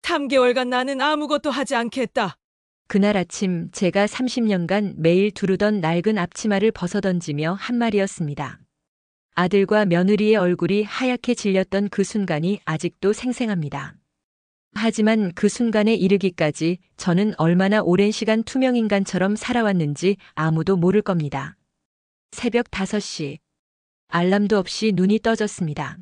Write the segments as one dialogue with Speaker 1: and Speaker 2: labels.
Speaker 1: 3개월간 나는 아무것도 하지 않겠다.
Speaker 2: 그날 아침 제가 30년간 매일 두르던 낡은 앞치마를 벗어던지며 한 말이었습니다. 아들과 며느리의 얼굴이 하얗게 질렸던 그 순간이 아직도 생생합니다. 하지만 그 순간에 이르기까지 저는 얼마나 오랜 시간 투명인간처럼 살아왔는지 아무도 모를 겁니다. 새벽 5시. 알람도 없이 눈이 떠졌습니다.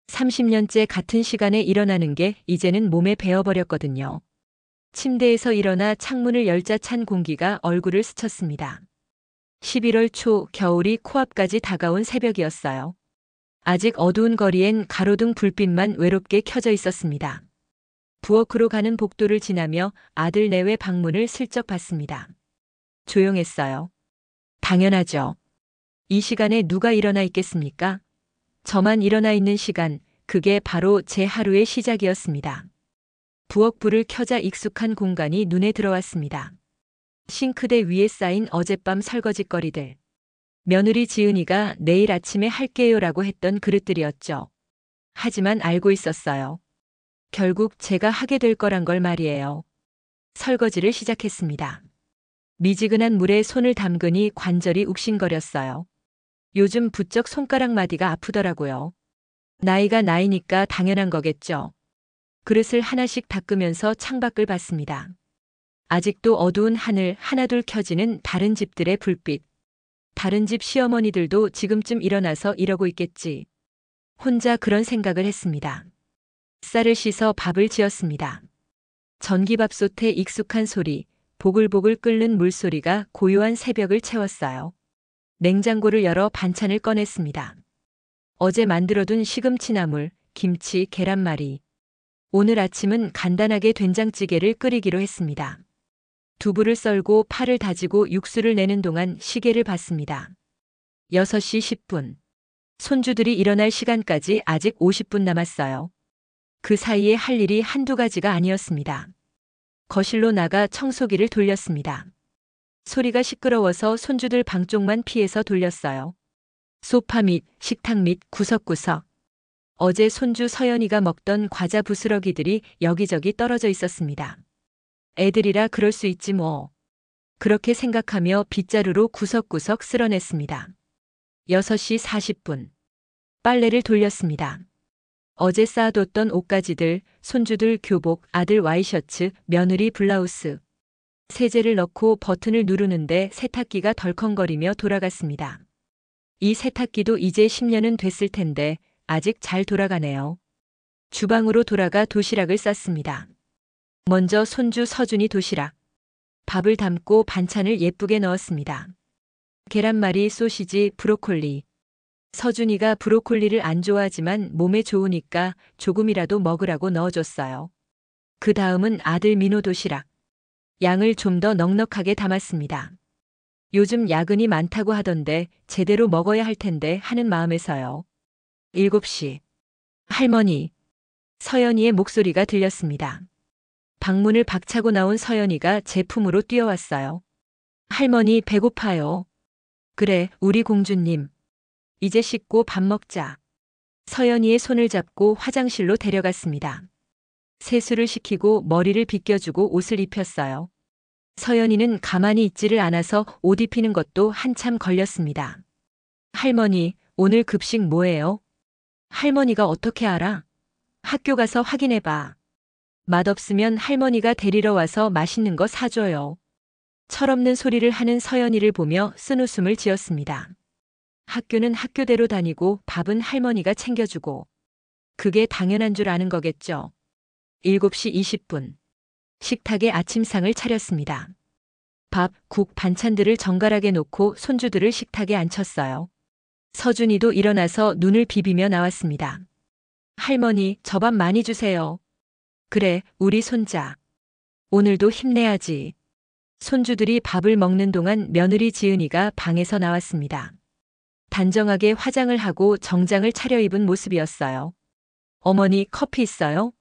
Speaker 2: 30년째 같은 시간에 일어나는 게 이제는 몸에 배어버렸거든요. 침대에서 일어나 창문을 열자 찬 공기가 얼굴을 스쳤습니다. 11월 초 겨울이 코앞까지 다가온 새벽이었어요. 아직 어두운 거리엔 가로등 불빛만 외롭게 켜져 있었습니다. 부엌으로 가는 복도를 지나며 아들 내외 방문을 슬쩍 봤습니다. 조용했어요. 당연하죠. 이 시간에 누가 일어나 있겠습니까? 저만 일어나 있는 시간, 그게 바로 제 하루의 시작이었습니다. 부엌 불을 켜자 익숙한 공간이 눈에 들어왔습니다. 싱크대 위에 쌓인 어젯밤 설거지거리들. 며느리 지은이가 내일 아침에 할게요라고 했던 그릇들이었죠. 하지만 알고 있었어요. 결국 제가 하게 될 거란 걸 말이에요. 설거지를 시작했습니다. 미지근한 물에 손을 담그니 관절이 욱신거렸어요. 요즘 부쩍 손가락 마디가 아프더라고요. 나이가 나이니까 당연한 거겠죠. 그릇을 하나씩 닦으면서 창밖을 봤습니다. 아직도 어두운 하늘 하나둘 켜지는 다른 집들의 불빛. 다른 집 시어머니들도 지금쯤 일어나서 이러고 있겠지. 혼자 그런 생각을 했습니다. 쌀을 씻어 밥을 지었습니다. 전기밥솥의 익숙한 소리, 보글보글 끓는 물소리가 고요한 새벽을 채웠어요. 냉장고를 열어 반찬을 꺼냈습니다. 어제 만들어둔 시금치나물, 김치, 계란말이. 오늘 아침은 간단하게 된장찌개를 끓이기로 했습니다. 두부를 썰고 파를 다지고 육수를 내는 동안 시계를 봤습니다. 6시 10분. 손주들이 일어날 시간까지 아직 50분 남았어요. 그 사이에 할 일이 한두 가지가 아니었습니다. 거실로 나가 청소기를 돌렸습니다. 소리가 시끄러워서 손주들 방 쪽만 피해서 돌렸어요. 소파 및 식탁 및 구석구석. 어제 손주 서연이가 먹던 과자 부스러기들이 여기저기 떨어져 있었습니다. 애들이라 그럴 수 있지 뭐. 그렇게 생각하며 빗자루로 구석구석 쓸어냈습니다. 6시 40분. 빨래를 돌렸습니다. 어제 쌓아뒀던 옷가지들, 손주들 교복, 아들 와이셔츠, 며느리 블라우스. 세제를 넣고 버튼을 누르는데 세탁기가 덜컹거리며 돌아갔습니다. 이 세탁기도 이제 10년은 됐을 텐데 아직 잘 돌아가네요. 주방으로 돌아가 도시락을 쌌습니다. 먼저 손주 서준이 도시락. 밥을 담고 반찬을 예쁘게 넣었습니다. 계란말이, 소시지, 브로콜리. 서준이가 브로콜리를 안 좋아하지만 몸에 좋으니까 조금이라도 먹으라고 넣어줬어요. 그 다음은 아들 민호 도시락. 양을 좀 더 넉넉하게 담았습니다. 요즘 야근이 많다고 하던데 제대로 먹어야 할 텐데 하는 마음에서요. 7시. 할머니. 서연이의 목소리가 들렸습니다. 방문을 박차고 나온 서연이가 제 품으로 뛰어왔어요. 할머니 배고파요. 그래, 우리 공주님. 이제 씻고 밥 먹자. 서연이의 손을 잡고 화장실로 데려갔습니다. 세수를 시키고 머리를 빗겨주고 옷을 입혔어요. 서연이는 가만히 있지를 않아서 옷 입히는 것도 한참 걸렸습니다. 할머니, 오늘 급식 뭐예요? 할머니가 어떻게 알아? 학교 가서 확인해봐. 맛없으면 할머니가 데리러 와서 맛있는 거 사줘요. 철없는 소리를 하는 서연이를 보며 쓴웃음을 지었습니다. 학교는 학교대로 다니고 밥은 할머니가 챙겨주고. 그게 당연한 줄 아는 거겠죠. 7시 20분. 식탁에 아침상을 차렸습니다. 밥, 국, 반찬들을 정갈하게 놓고 손주들을 식탁에 앉혔어요. 서준이도 일어나서 눈을 비비며 나왔습니다. 할머니, 저 밥 많이 주세요. 그래, 우리 손자. 오늘도 힘내야지. 손주들이 밥을 먹는 동안 며느리 지은이가 방에서 나왔습니다. 단정하게 화장을 하고 정장을 차려입은 모습이었어요. 어머니, 커피 있어요?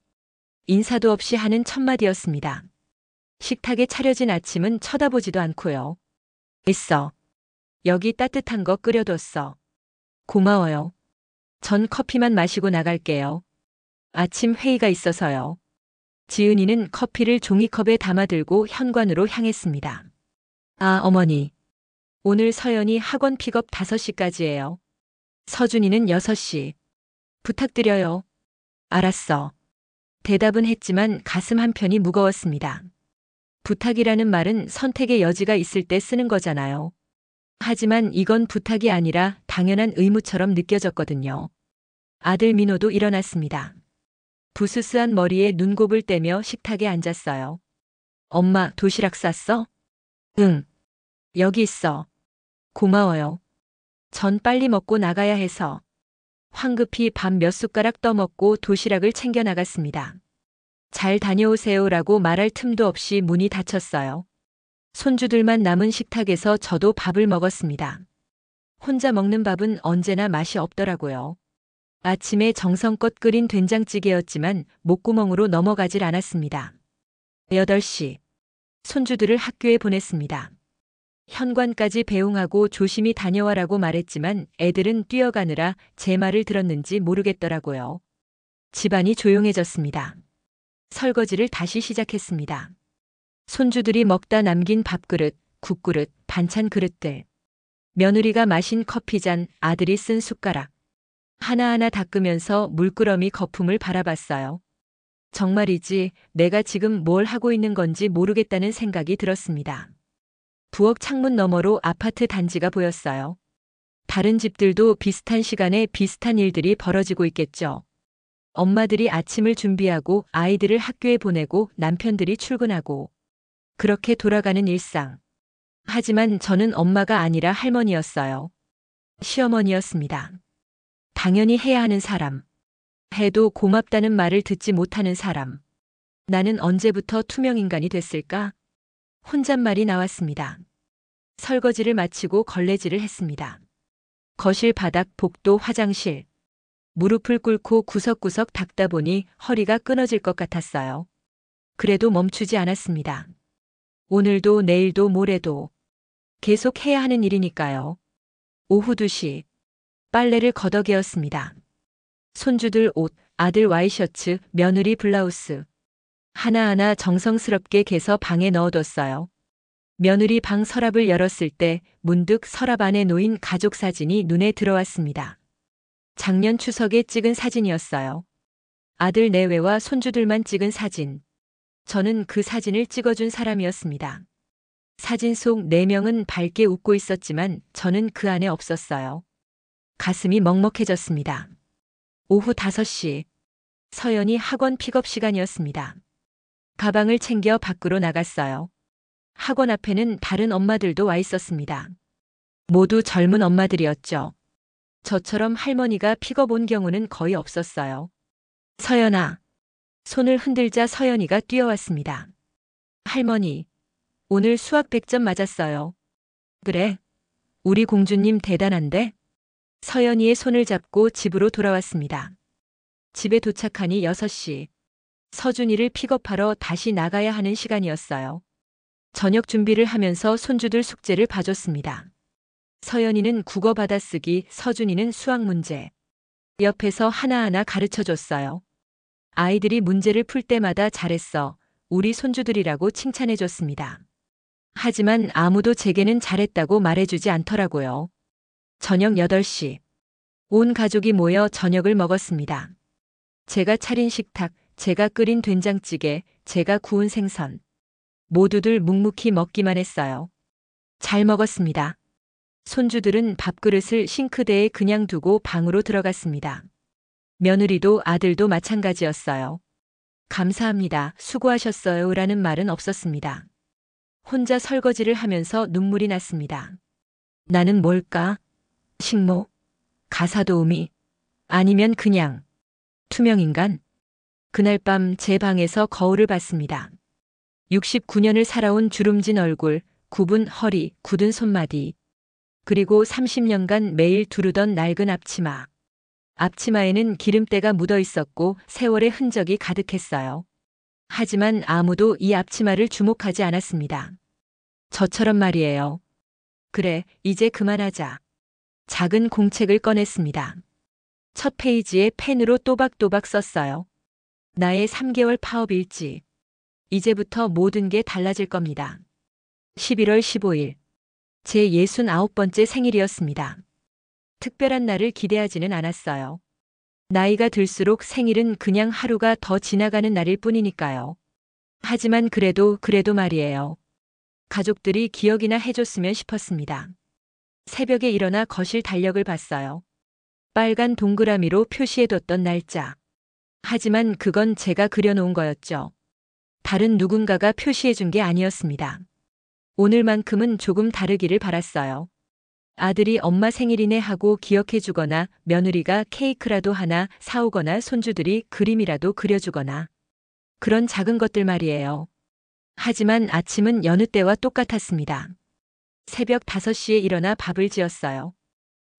Speaker 2: 인사도 없이 하는 첫마디였습니다. 식탁에 차려진 아침은 쳐다보지도 않고요. 있어. 여기 따뜻한 거 끓여뒀어. 고마워요. 전 커피만 마시고 나갈게요. 아침 회의가 있어서요. 지은이는 커피를 종이컵에 담아들고 현관으로 향했습니다. 아, 어머니. 오늘 서연이 학원 픽업 5시까지예요. 서준이는 6시. 부탁드려요. 알았어. 대답은 했지만 가슴 한편이 무거웠습니다. 부탁이라는 말은 선택의 여지가 있을 때 쓰는 거잖아요. 하지만 이건 부탁이 아니라 당연한 의무처럼 느껴졌거든요. 아들 민호도 일어났습니다. 부스스한 머리에 눈곱을 떼며 식탁에 앉았어요. 엄마, 도시락 쌌어? 응. 여기 있어. 고마워요. 전 빨리 먹고 나가야 해서. 황급히 밥 몇 숟가락 떠먹고 도시락을 챙겨 나갔습니다. 잘 다녀오세요라고 말할 틈도 없이 문이 닫혔어요. 손주들만 남은 식탁에서 저도 밥을 먹었습니다. 혼자 먹는 밥은 언제나 맛이 없더라고요. 아침에 정성껏 끓인 된장찌개였지만 목구멍으로 넘어가질 않았습니다. 8시. 손주들을 학교에 보냈습니다. 현관까지 배웅하고 조심히 다녀와라고 말했지만 애들은 뛰어가느라 제 말을 들었는지 모르겠더라고요. 집안이 조용해졌습니다. 설거지를 다시 시작했습니다. 손주들이 먹다 남긴 밥그릇, 국그릇, 반찬 그릇들. 며느리가 마신 커피잔, 아들이 쓴 숟가락. 하나하나 닦으면서 물끄러미 거품을 바라봤어요. 정말이지 내가 지금 뭘 하고 있는 건지 모르겠다는 생각이 들었습니다. 부엌 창문 너머로 아파트 단지가 보였어요. 다른 집들도 비슷한 시간에 비슷한 일들이 벌어지고 있겠죠. 엄마들이 아침을 준비하고 아이들을 학교에 보내고 남편들이 출근하고 그렇게 돌아가는 일상. 하지만 저는 엄마가 아니라 할머니였어요. 시어머니였습니다. 당연히 해야 하는 사람. 해도 고맙다는 말을 듣지 못하는 사람. 나는 언제부터 투명인간이 됐을까? 혼잣말이 나왔습니다. 설거지를 마치고 걸레질을 했습니다. 거실 바닥, 복도, 화장실. 무릎을 꿇고 구석구석 닦다 보니 허리가 끊어질 것 같았어요. 그래도 멈추지 않았습니다. 오늘도 내일도 모레도 계속 해야 하는 일이니까요. 오후 2시. 빨래를 걷어개었습니다. 손주들 옷, 아들 와이셔츠, 며느리 블라우스. 하나하나 정성스럽게 개서 방에 넣어뒀어요. 며느리 방 서랍을 열었을 때 문득 서랍 안에 놓인 가족 사진이 눈에 들어왔습니다. 작년 추석에 찍은 사진이었어요. 아들 내외와 손주들만 찍은 사진. 저는 그 사진을 찍어준 사람이었습니다. 사진 속 4명은 밝게 웃고 있었지만 저는 그 안에 없었어요. 가슴이 먹먹해졌습니다. 오후 5시. 서연이 학원 픽업 시간이었습니다. 가방을 챙겨 밖으로 나갔어요. 학원 앞에는 다른 엄마들도 와 있었습니다. 모두 젊은 엄마들이었죠. 저처럼 할머니가 픽업 온 경우는 거의 없었어요. 서연아. 손을 흔들자 서연이가 뛰어왔습니다. 할머니. 오늘 수학 100점 맞았어요. 그래. 우리 공주님 대단한데? 서연이의 손을 잡고 집으로 돌아왔습니다. 집에 도착하니 6시. 서준이를 픽업하러 다시 나가야 하는 시간이었어요. 저녁 준비를 하면서 손주들 숙제를 봐줬습니다. 서연이는 국어 받아쓰기, 서준이는 수학 문제. 옆에서 하나하나 가르쳐줬어요. 아이들이 문제를 풀 때마다 잘했어. 우리 손주들이라고 칭찬해줬습니다. 하지만 아무도 제게는 잘했다고 말해주지 않더라고요. 저녁 8시. 온 가족이 모여 저녁을 먹었습니다. 제가 차린 식탁, 제가 끓인 된장찌개, 제가 구운 생선. 모두들 묵묵히 먹기만 했어요. 잘 먹었습니다. 손주들은 밥그릇을 싱크대에 그냥 두고 방으로 들어갔습니다. 며느리도 아들도 마찬가지였어요. 감사합니다. 수고하셨어요. 라는 말은 없었습니다. 혼자 설거지를 하면서 눈물이 났습니다. 나는 뭘까? 식모? 가사도우미? 아니면 그냥 투명인간? 그날 밤 제 방에서 거울을 봤습니다. 69년을 살아온 주름진 얼굴, 굽은 허리, 굳은 손마디. 그리고 30년간 매일 두르던 낡은 앞치마. 앞치마에는 기름때가 묻어 있었고 세월의 흔적이 가득했어요. 하지만 아무도 이 앞치마를 주목하지 않았습니다. 저처럼 말이에요. 그래, 이제 그만하자. 작은 공책을 꺼냈습니다. 첫 페이지에 펜으로 또박또박 썼어요. 나의 3개월 파업 일지. 이제부터 모든 게 달라질 겁니다. 11월 15일. 제 69번째 생일이었습니다. 특별한 날을 기대하지는 않았어요. 나이가 들수록 생일은 그냥 하루가 더 지나가는 날일 뿐이니까요. 하지만 그래도 말이에요. 가족들이 기억이나 해줬으면 싶었습니다. 새벽에 일어나 거실 달력을 봤어요. 빨간 동그라미로 표시해뒀던 날짜. 하지만 그건 제가 그려놓은 거였죠. 다른 누군가가 표시해준 게 아니었습니다. 오늘만큼은 조금 다르기를 바랐어요. 아들이 엄마 생일이네 하고 기억해주거나 며느리가 케이크라도 하나 사오거나 손주들이 그림이라도 그려주거나 그런 작은 것들 말이에요. 하지만 아침은 여느 때와 똑같았습니다. 새벽 5시에 일어나 밥을 지었어요.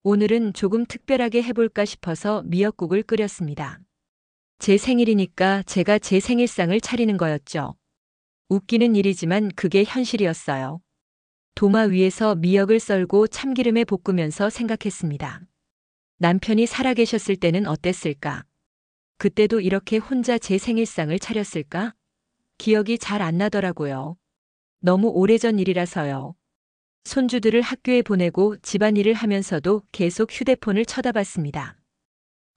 Speaker 2: 오늘은 조금 특별하게 해볼까 싶어서 미역국을 끓였습니다. 제 생일이니까 제가 제 생일상을 차리는 거였죠. 웃기는 일이지만 그게 현실이었어요. 도마 위에서 미역을 썰고 참기름에 볶으면서 생각했습니다. 남편이 살아계셨을 때는 어땠을까? 그때도 이렇게 혼자 제 생일상을 차렸을까? 기억이 잘 안 나더라고요. 너무 오래전 일이라서요. 손주들을 학교에 보내고 집안일을 하면서도 계속 휴대폰을 쳐다봤습니다.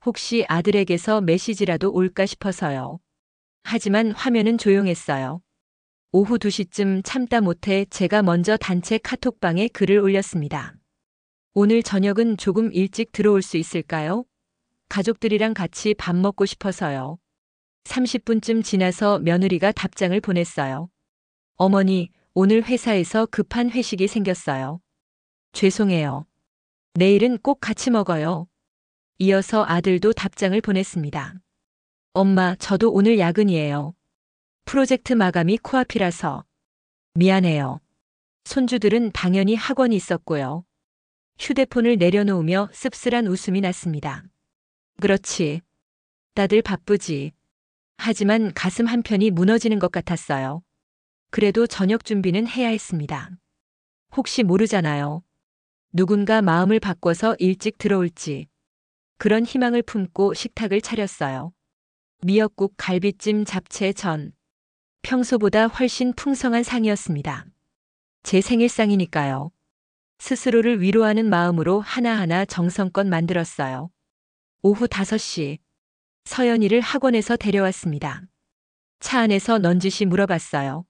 Speaker 2: 혹시 아들에게서 메시지라도 올까 싶어서요. 하지만 화면은 조용했어요. 오후 2시쯤 참다 못해 제가 먼저 단체 카톡방에 글을 올렸습니다. 오늘 저녁은 조금 일찍 들어올 수 있을까요? 가족들이랑 같이 밥 먹고 싶어서요. 30분쯤 지나서 며느리가 답장을 보냈어요. 어머니, 오늘 회사에서 급한 회식이 생겼어요. 죄송해요. 내일은 꼭 같이 먹어요. 이어서 아들도 답장을 보냈습니다. 엄마, 저도 오늘 야근이에요. 프로젝트 마감이 코앞이라서. 미안해요. 손주들은 당연히 학원이 있었고요. 휴대폰을 내려놓으며 씁쓸한 웃음이 났습니다. 그렇지. 다들 바쁘지. 하지만 가슴 한편이 무너지는 것 같았어요. 그래도 저녁 준비는 해야 했습니다. 혹시 모르잖아요. 누군가 마음을 바꿔서 일찍 들어올지. 그런 희망을 품고 식탁을 차렸어요. 미역국, 갈비찜, 잡채, 전. 평소보다 훨씬 풍성한 상이었습니다. 제 생일상이니까요. 스스로를 위로하는 마음으로 하나하나 정성껏 만들었어요. 오후 5시. 서연이를 학원에서 데려왔습니다. 차 안에서 넌지시 물어봤어요.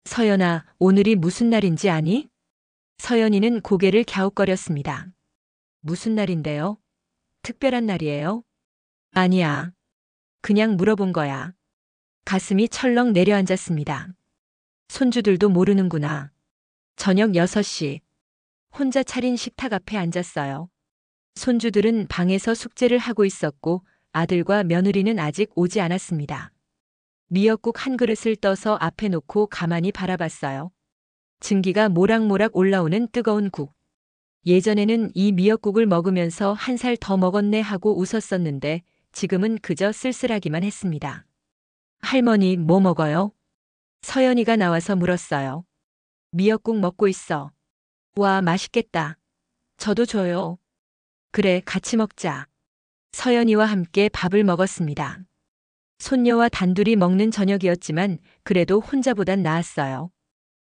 Speaker 2: 서연아, 오늘이 무슨 날인지 아니? 서연이는 고개를 갸웃거렸습니다. 무슨 날인데요? 특별한 날이에요? 아니야. 그냥 물어본 거야. 가슴이 철렁 내려앉았습니다. 손주들도 모르는구나. 저녁 6시. 혼자 차린 식탁 앞에 앉았어요. 손주들은 방에서 숙제를 하고 있었고 아들과 며느리는 아직 오지 않았습니다. 미역국 한 그릇을 떠서 앞에 놓고 가만히 바라봤어요. 증기가 모락모락 올라오는 뜨거운 국. 예전에는 이 미역국을 먹으면서 1살 더 먹었네 하고 웃었었는데 지금은 그저 쓸쓸하기만 했습니다. 할머니, 뭐 먹어요? 서연이가 나와서 물었어요. 미역국 먹고 있어. 와, 맛있겠다. 저도 줘요. 그래, 같이 먹자. 서연이와 함께 밥을 먹었습니다. 손녀와 단둘이 먹는 저녁이었지만 그래도 혼자보단 나았어요.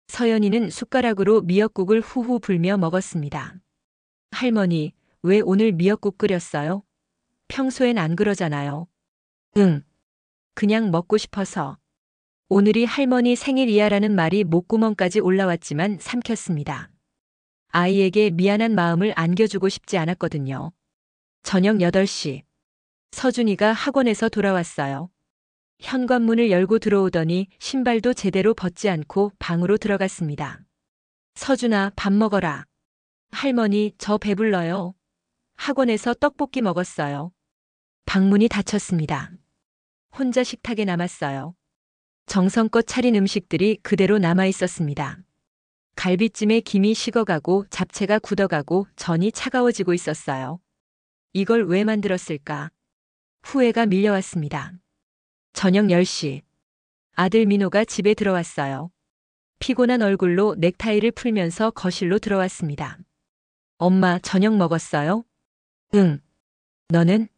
Speaker 2: 서연이는 숟가락으로 미역국을 후후 불며 먹었습니다. 할머니, 왜 오늘 미역국 끓였어요? 평소엔 안 그러잖아요. 응. 그냥 먹고 싶어서. 오늘이 할머니 생일이야라는 말이 목구멍까지 올라왔지만 삼켰습니다. 아이에게 미안한 마음을 안겨주고 싶지 않았거든요. 저녁 8시. 서준이가 학원에서 돌아왔어요. 현관문을 열고 들어오더니 신발도 제대로 벗지 않고 방으로 들어갔습니다. 서준아, 밥 먹어라. 할머니, 저 배불러요. 학원에서 떡볶이 먹었어요. 방문이 닫혔습니다. 혼자 식탁에 남았어요. 정성껏 차린 음식들이 그대로 남아 있었습니다. 갈비찜에 김이 식어가고 잡채가 굳어가고 전이 차가워지고 있었어요. 이걸 왜 만들었을까? 후회가 밀려왔습니다. 저녁 10시. 아들 민호가 집에 들어왔어요. 피곤한 얼굴로 넥타이를 풀면서 거실로 들어왔습니다. 엄마, 저녁 먹었어요? 응. 너는?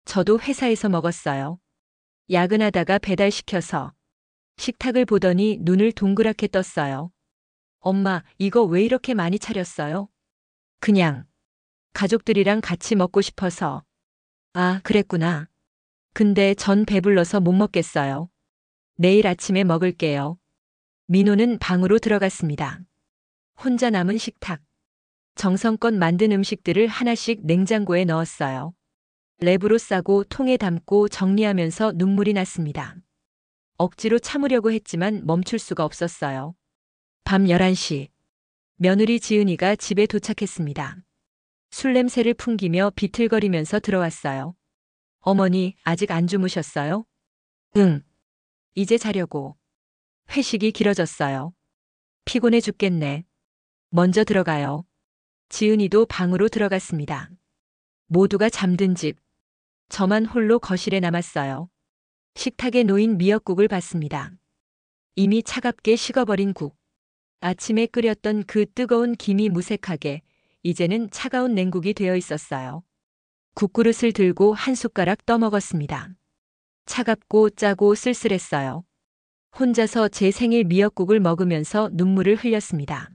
Speaker 2: 저도 회사에서 먹었어요. 야근하다가 배달시켜서 식탁을 보더니 눈을 동그랗게 떴어요. 엄마, 이거 왜 이렇게 많이 차렸어요? 그냥 가족들이랑 같이 먹고 싶어서. 아, 그랬구나. 근데 전 배불러서 못 먹겠어요. 내일 아침에 먹을게요. 민호는 방으로 들어갔습니다. 혼자 남은 식탁. 정성껏 만든 음식들을 하나씩 냉장고에 넣었어요. 랩으로 싸고 통에 담고 정리하면서 눈물이 났습니다. 억지로 참으려고 했지만 멈출 수가 없었어요. 밤 11시. 며느리 지은이가 집에 도착했습니다. 술 냄새를 풍기며 비틀거리면서 들어왔어요. 어머니, 아직 안 주무셨어요? 응. 이제 자려고. 회식이 길어졌어요. 피곤해 죽겠네. 먼저 들어가요. 지은이도 방으로 들어갔습니다. 모두가 잠든 집. 저만 홀로 거실에 남았어요. 식탁에 놓인 미역국을 봤습니다. 이미 차갑게 식어버린 국. 아침에 끓였던 그 뜨거운 김이 무색하게 이제는 차가운 냉국이 되어 있었어요. 국그릇을 들고 한 숟가락 떠먹었습니다. 차갑고 짜고 쓸쓸했어요. 혼자서 제 생일 미역국을 먹으면서 눈물을 흘렸습니다.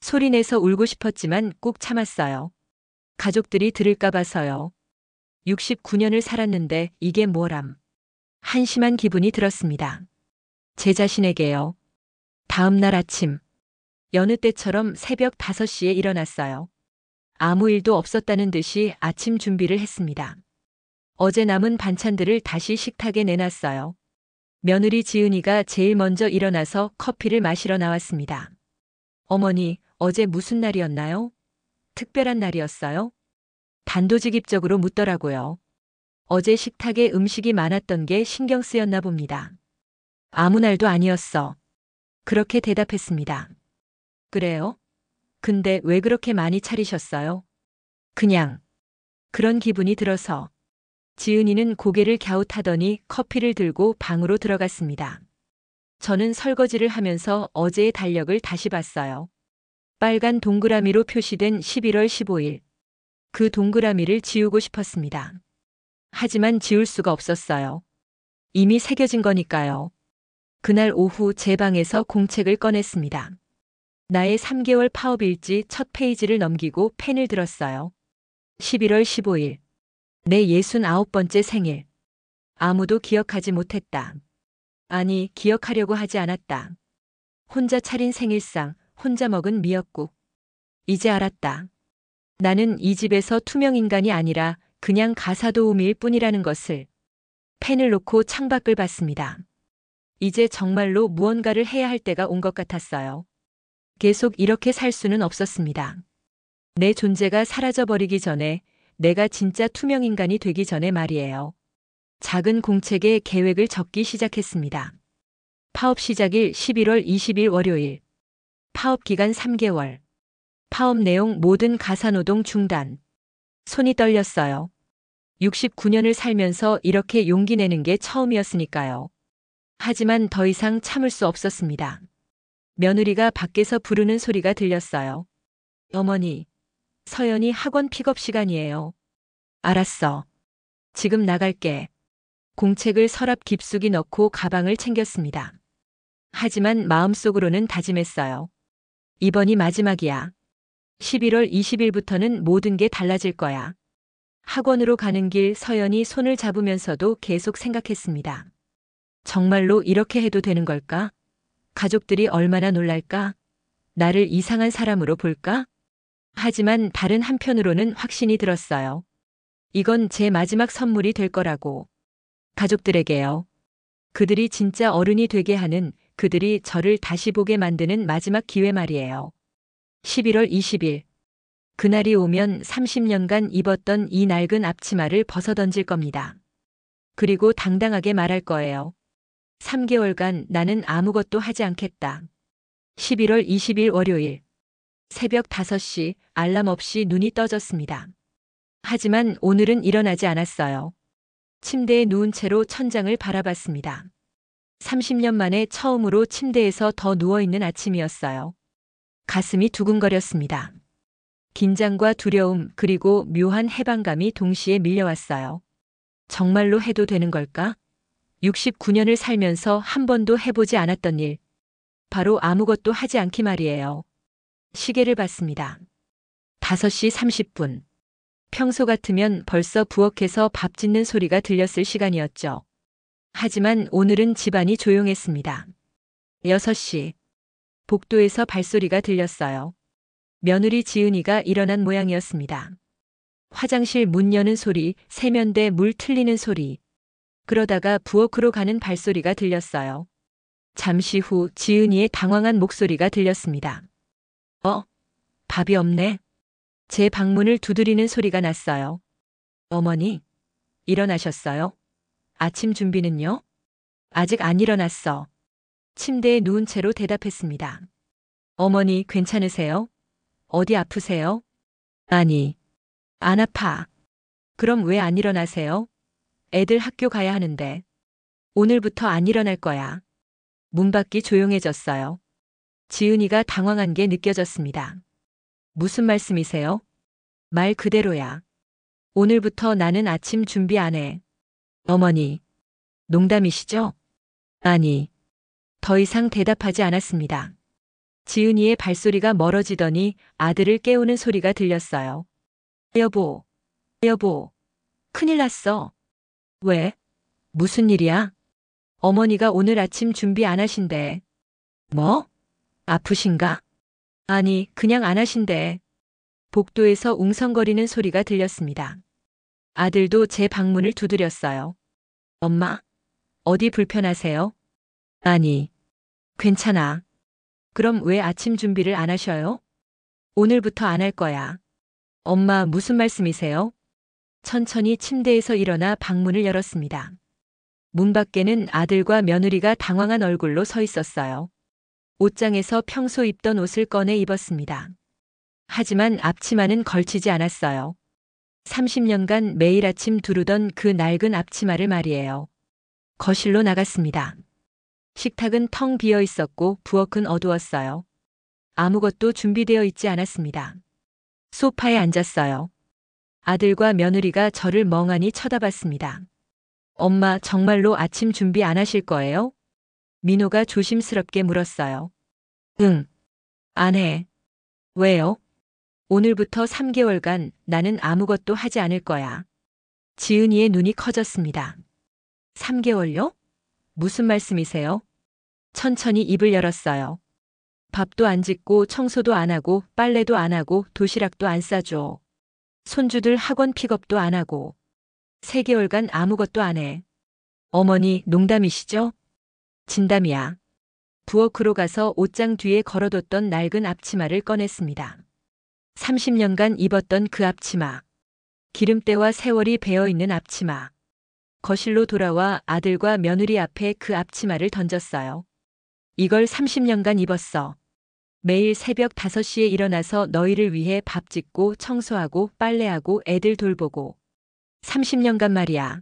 Speaker 2: 소리내서 울고 싶었지만 꾹 참았어요. 가족들이 들을까 봐서요. 69년을 살았는데 이게 뭐람. 한심한 기분이 들었습니다. 제 자신에게요. 다음 날 아침. 여느 때처럼 새벽 5시에 일어났어요. 아무 일도 없었다는 듯이 아침 준비를 했습니다. 어제 남은 반찬들을 다시 식탁에 내놨어요. 며느리 지은이가 제일 먼저 일어나서 커피를 마시러 나왔습니다. 어머니, 어제 무슨 날이었나요? 특별한 날이었어요? 단도직입적으로 묻더라고요. 어제 식탁에 음식이 많았던 게 신경 쓰였나 봅니다. 아무 날도 아니었어. 그렇게 대답했습니다. 그래요? 근데 왜 그렇게 많이 차리셨어요? 그냥 그런 기분이 들어서. 지은이는 고개를 갸웃하더니 커피를 들고 방으로 들어갔습니다. 저는 설거지를 하면서 어제의 달력을 다시 봤어요. 빨간 동그라미로 표시된 11월 15일. 그 동그라미를 지우고 싶었습니다. 하지만 지울 수가 없었어요. 이미 새겨진 거니까요. 그날 오후 제 방에서 공책을 꺼냈습니다. 나의 3개월 파업 일지 첫 페이지를 넘기고 펜을 들었어요. 11월 15일. 내 69번째 생일. 아무도 기억하지 못했다. 아니, 기억하려고 하지 않았다. 혼자 차린 생일상, 혼자 먹은 미역국. 이제 알았다. 나는 이 집에서 투명인간이 아니라 그냥 가사도우미일 뿐이라는 것을. 펜을 놓고 창밖을 봤습니다. 이제 정말로 무언가를 해야 할 때가 온 것 같았어요. 계속 이렇게 살 수는 없었습니다. 내 존재가 사라져버리기 전에, 내가 진짜 투명인간이 되기 전에 말이에요. 작은 공책에 계획을 적기 시작했습니다. 파업 시작일 11월 20일 월요일. 파업 기간 3개월. 파업 내용 모든 가사노동 중단. 손이 떨렸어요. 69년을 살면서 이렇게 용기 내는 게 처음이었으니까요. 하지만 더 이상 참을 수 없었습니다. 며느리가 밖에서 부르는 소리가 들렸어요. 어머니, 서연이 학원 픽업 시간이에요. 알았어. 지금 나갈게. 공책을 서랍 깊숙이 넣고 가방을 챙겼습니다. 하지만 마음속으로는 다짐했어요. 이번이 마지막이야. 11월 20일부터는 모든 게 달라질 거야. 학원으로 가는 길 서연이 손을 잡으면서도 계속 생각했습니다. 정말로 이렇게 해도 되는 걸까? 가족들이 얼마나 놀랄까? 나를 이상한 사람으로 볼까? 하지만 다른 한편으로는 확신이 들었어요. 이건 제 마지막 선물이 될 거라고. 가족들에게요. 그들이 진짜 어른이 되게 하는, 그들이 저를 다시 보게 만드는 마지막 기회 말이에요. 11월 20일. 그날이 오면 30년간 입었던 이 낡은 앞치마를 벗어던질 겁니다. 그리고 당당하게 말할 거예요. 3개월간 나는 아무것도 하지 않겠다. 11월 20일 월요일. 새벽 5시 알람 없이 눈이 떠졌습니다. 하지만 오늘은 일어나지 않았어요. 침대에 누운 채로 천장을 바라봤습니다. 30년 만에 처음으로 침대에서 더 누워있는 아침이었어요. 가슴이 두근거렸습니다. 긴장과 두려움 그리고 묘한 해방감이 동시에 밀려왔어요. 정말로 해도 되는 걸까? 69년을 살면서 한 번도 해보지 않았던 일. 바로 아무것도 하지 않기 말이에요. 시계를 봤습니다. 5시 30분. 평소 같으면 벌써 부엌에서 밥 짓는 소리가 들렸을 시간이었죠. 하지만 오늘은 집안이 조용했습니다. 6시. 복도에서 발소리가 들렸어요. 며느리 지은이가 일어난 모양이었습니다. 화장실 문 여는 소리, 세면대 물 틀리는 소리. 그러다가 부엌으로 가는 발소리가 들렸어요. 잠시 후 지은이의 당황한 목소리가 들렸습니다. 밥이 없네. 제 방문을 두드리는 소리가 났어요. 어머니, 일어나셨어요? 아침 준비는요? 아직 안 일어났어. 침대에 누운 채로 대답했습니다. 어머니, 괜찮으세요? 어디 아프세요? 아니, 안 아파. 그럼 왜 안 일어나세요? 애들 학교 가야 하는데. 오늘부터 안 일어날 거야. 문 밖이 조용해졌어요. 지은이가 당황한 게 느껴졌습니다. 무슨 말씀이세요? 말 그대로야. 오늘부터 나는 아침 준비 안 해. 어머니, 농담이시죠? 아니, 더 이상 대답하지 않았습니다. 지은이의 발소리가 멀어지더니 아들을 깨우는 소리가 들렸어요. 여보, 여보, 큰일 났어. 왜? 무슨 일이야? 어머니가 오늘 아침 준비 안 하신대. 뭐? 아프신가? 아니, 그냥 안 하신대. 복도에서 웅성거리는 소리가 들렸습니다. 아들도 제 방문을 두드렸어요. 엄마, 어디 불편하세요? 아니, 괜찮아. 그럼 왜 아침 준비를 안 하셔요? 오늘부터 안 할 거야. 엄마, 무슨 말씀이세요? 천천히 침대에서 일어나 방문을 열었습니다. 문 밖에는 아들과 며느리가 당황한 얼굴로 서 있었어요. 옷장에서 평소 입던 옷을 꺼내 입었습니다. 하지만 앞치마는 걸치지 않았어요. 30년간 매일 아침 두르던 그 낡은 앞치마를 말이에요. 거실로 나갔습니다. 식탁은 텅 비어 있었고 부엌은 어두웠어요. 아무것도 준비되어 있지 않았습니다. 소파에 앉았어요. 아들과 며느리가 저를 멍하니 쳐다봤습니다. 엄마, 정말로 아침 준비 안 하실 거예요? 민호가 조심스럽게 물었어요. 응, 안 해. 왜요? 오늘부터 3개월간 나는 아무것도 하지 않을 거야. 지은이의 눈이 커졌습니다. 3개월요? 무슨 말씀이세요? 천천히 입을 열었어요. 밥도 안 짓고 청소도 안 하고 빨래도 안 하고 도시락도 안 싸줘. 손주들 학원 픽업도 안 하고. 3개월간 아무것도 안 해. 어머니, 농담이시죠? 진담이야. 부엌으로 가서 옷장 뒤에 걸어뒀던 낡은 앞치마를 꺼냈습니다. 30년간 입었던 그 앞치마. 기름때와 세월이 배어있는 앞치마. 거실로 돌아와 아들과 며느리 앞에 그 앞치마를 던졌어요. 이걸 30년간 입었어. 매일 새벽 5시에 일어나서 너희를 위해 밥 짓고 청소하고 빨래하고 애들 돌보고. 30년간 말이야.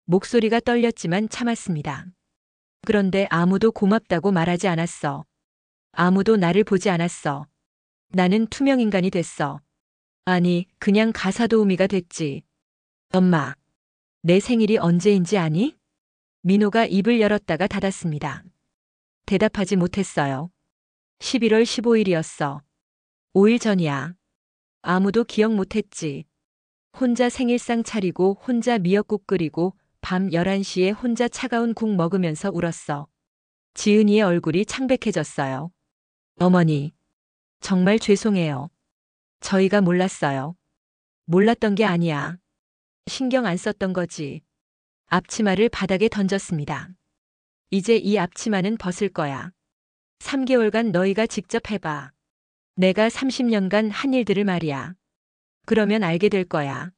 Speaker 2: 목소리가 떨렸지만 참았습니다. 그런데 아무도 고맙다고 말하지 않았어. 아무도 나를 보지 않았어. 나는 투명인간이 됐어. 아니, 그냥 가사도우미가 됐지. 엄마, 내 생일이 언제인지 아니? 민호가 입을 열었다가 닫았습니다. 대답하지 못했어요. 11월 15일이었어. 5일 전이야. 아무도 기억 못했지. 혼자 생일상 차리고 혼자 미역국 끓이고 밤 11시에 혼자 차가운 국 먹으면서 울었어. 지은이의 얼굴이 창백해졌어요. 어머니, 정말 죄송해요. 저희가 몰랐어요. 몰랐던 게 아니야. 신경 안 썼던 거지. 앞치마를 바닥에 던졌습니다. 이제 이 앞치마는 벗을 거야. 3개월간 너희가 직접 해봐. 내가 30년간 한 일들을 말이야. 그러면 알게 될 거야.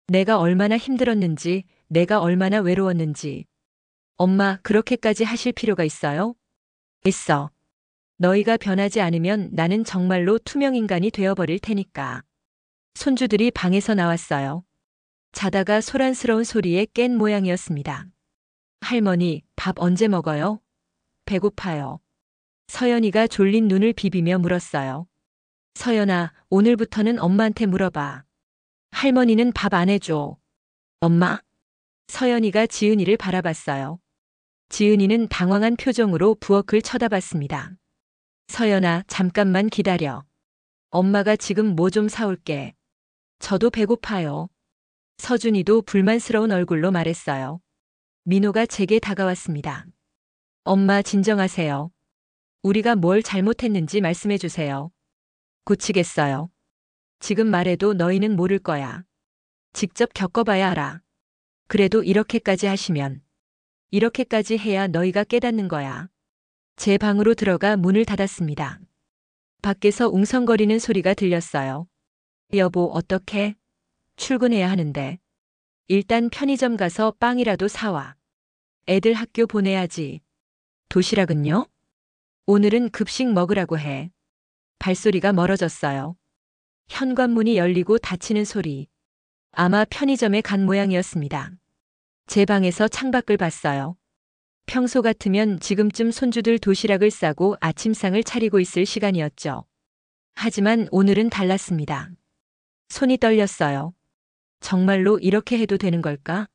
Speaker 2: 내가 얼마나 힘들었는지, 내가 얼마나 외로웠는지. 엄마, 그렇게까지 하실 필요가 있어요? 있어. 너희가 변하지 않으면 나는 정말로 투명인간이 되어버릴 테니까. 손주들이 방에서 나왔어요. 자다가 소란스러운 소리에 깬 모양이었습니다. 할머니, 밥 언제 먹어요? 배고파요. 서연이가 졸린 눈을 비비며 물었어요. 서연아, 오늘부터는 엄마한테 물어봐. 할머니는 밥 안 해줘. 엄마? 서연이가 지은이를 바라봤어요. 지은이는 당황한 표정으로 부엌을 쳐다봤습니다. 서연아, 잠깐만 기다려. 엄마가 지금 뭐 좀 사올게. 저도 배고파요. 서준이도 불만스러운 얼굴로 말했어요. 민호가 제게 다가왔습니다. 엄마, 진정하세요. 우리가 뭘 잘못했는지 말씀해 주세요. 고치겠어요. 지금 말해도 너희는 모를 거야. 직접 겪어봐야 알아. 그래도 이렇게까지 하시면, 이렇게까지 해야 너희가 깨닫는 거야. 제 방으로 들어가 문을 닫았습니다. 밖에서 웅성거리는 소리가 들렸어요. 여보, 어떡해? 출근해야 하는데. 일단 편의점 가서 빵이라도 사와. 애들 학교 보내야지. 도시락은요? 오늘은 급식 먹으라고 해. 발소리가 멀어졌어요. 현관문이 열리고 닫히는 소리. 아마 편의점에 간 모양이었습니다. 제 방에서 창밖을 봤어요. 평소 같으면 지금쯤 손주들 도시락을 싸고 아침상을 차리고 있을 시간이었죠. 하지만 오늘은 달랐습니다. 손이 떨렸어요. 정말로 이렇게 해도 되는 걸까?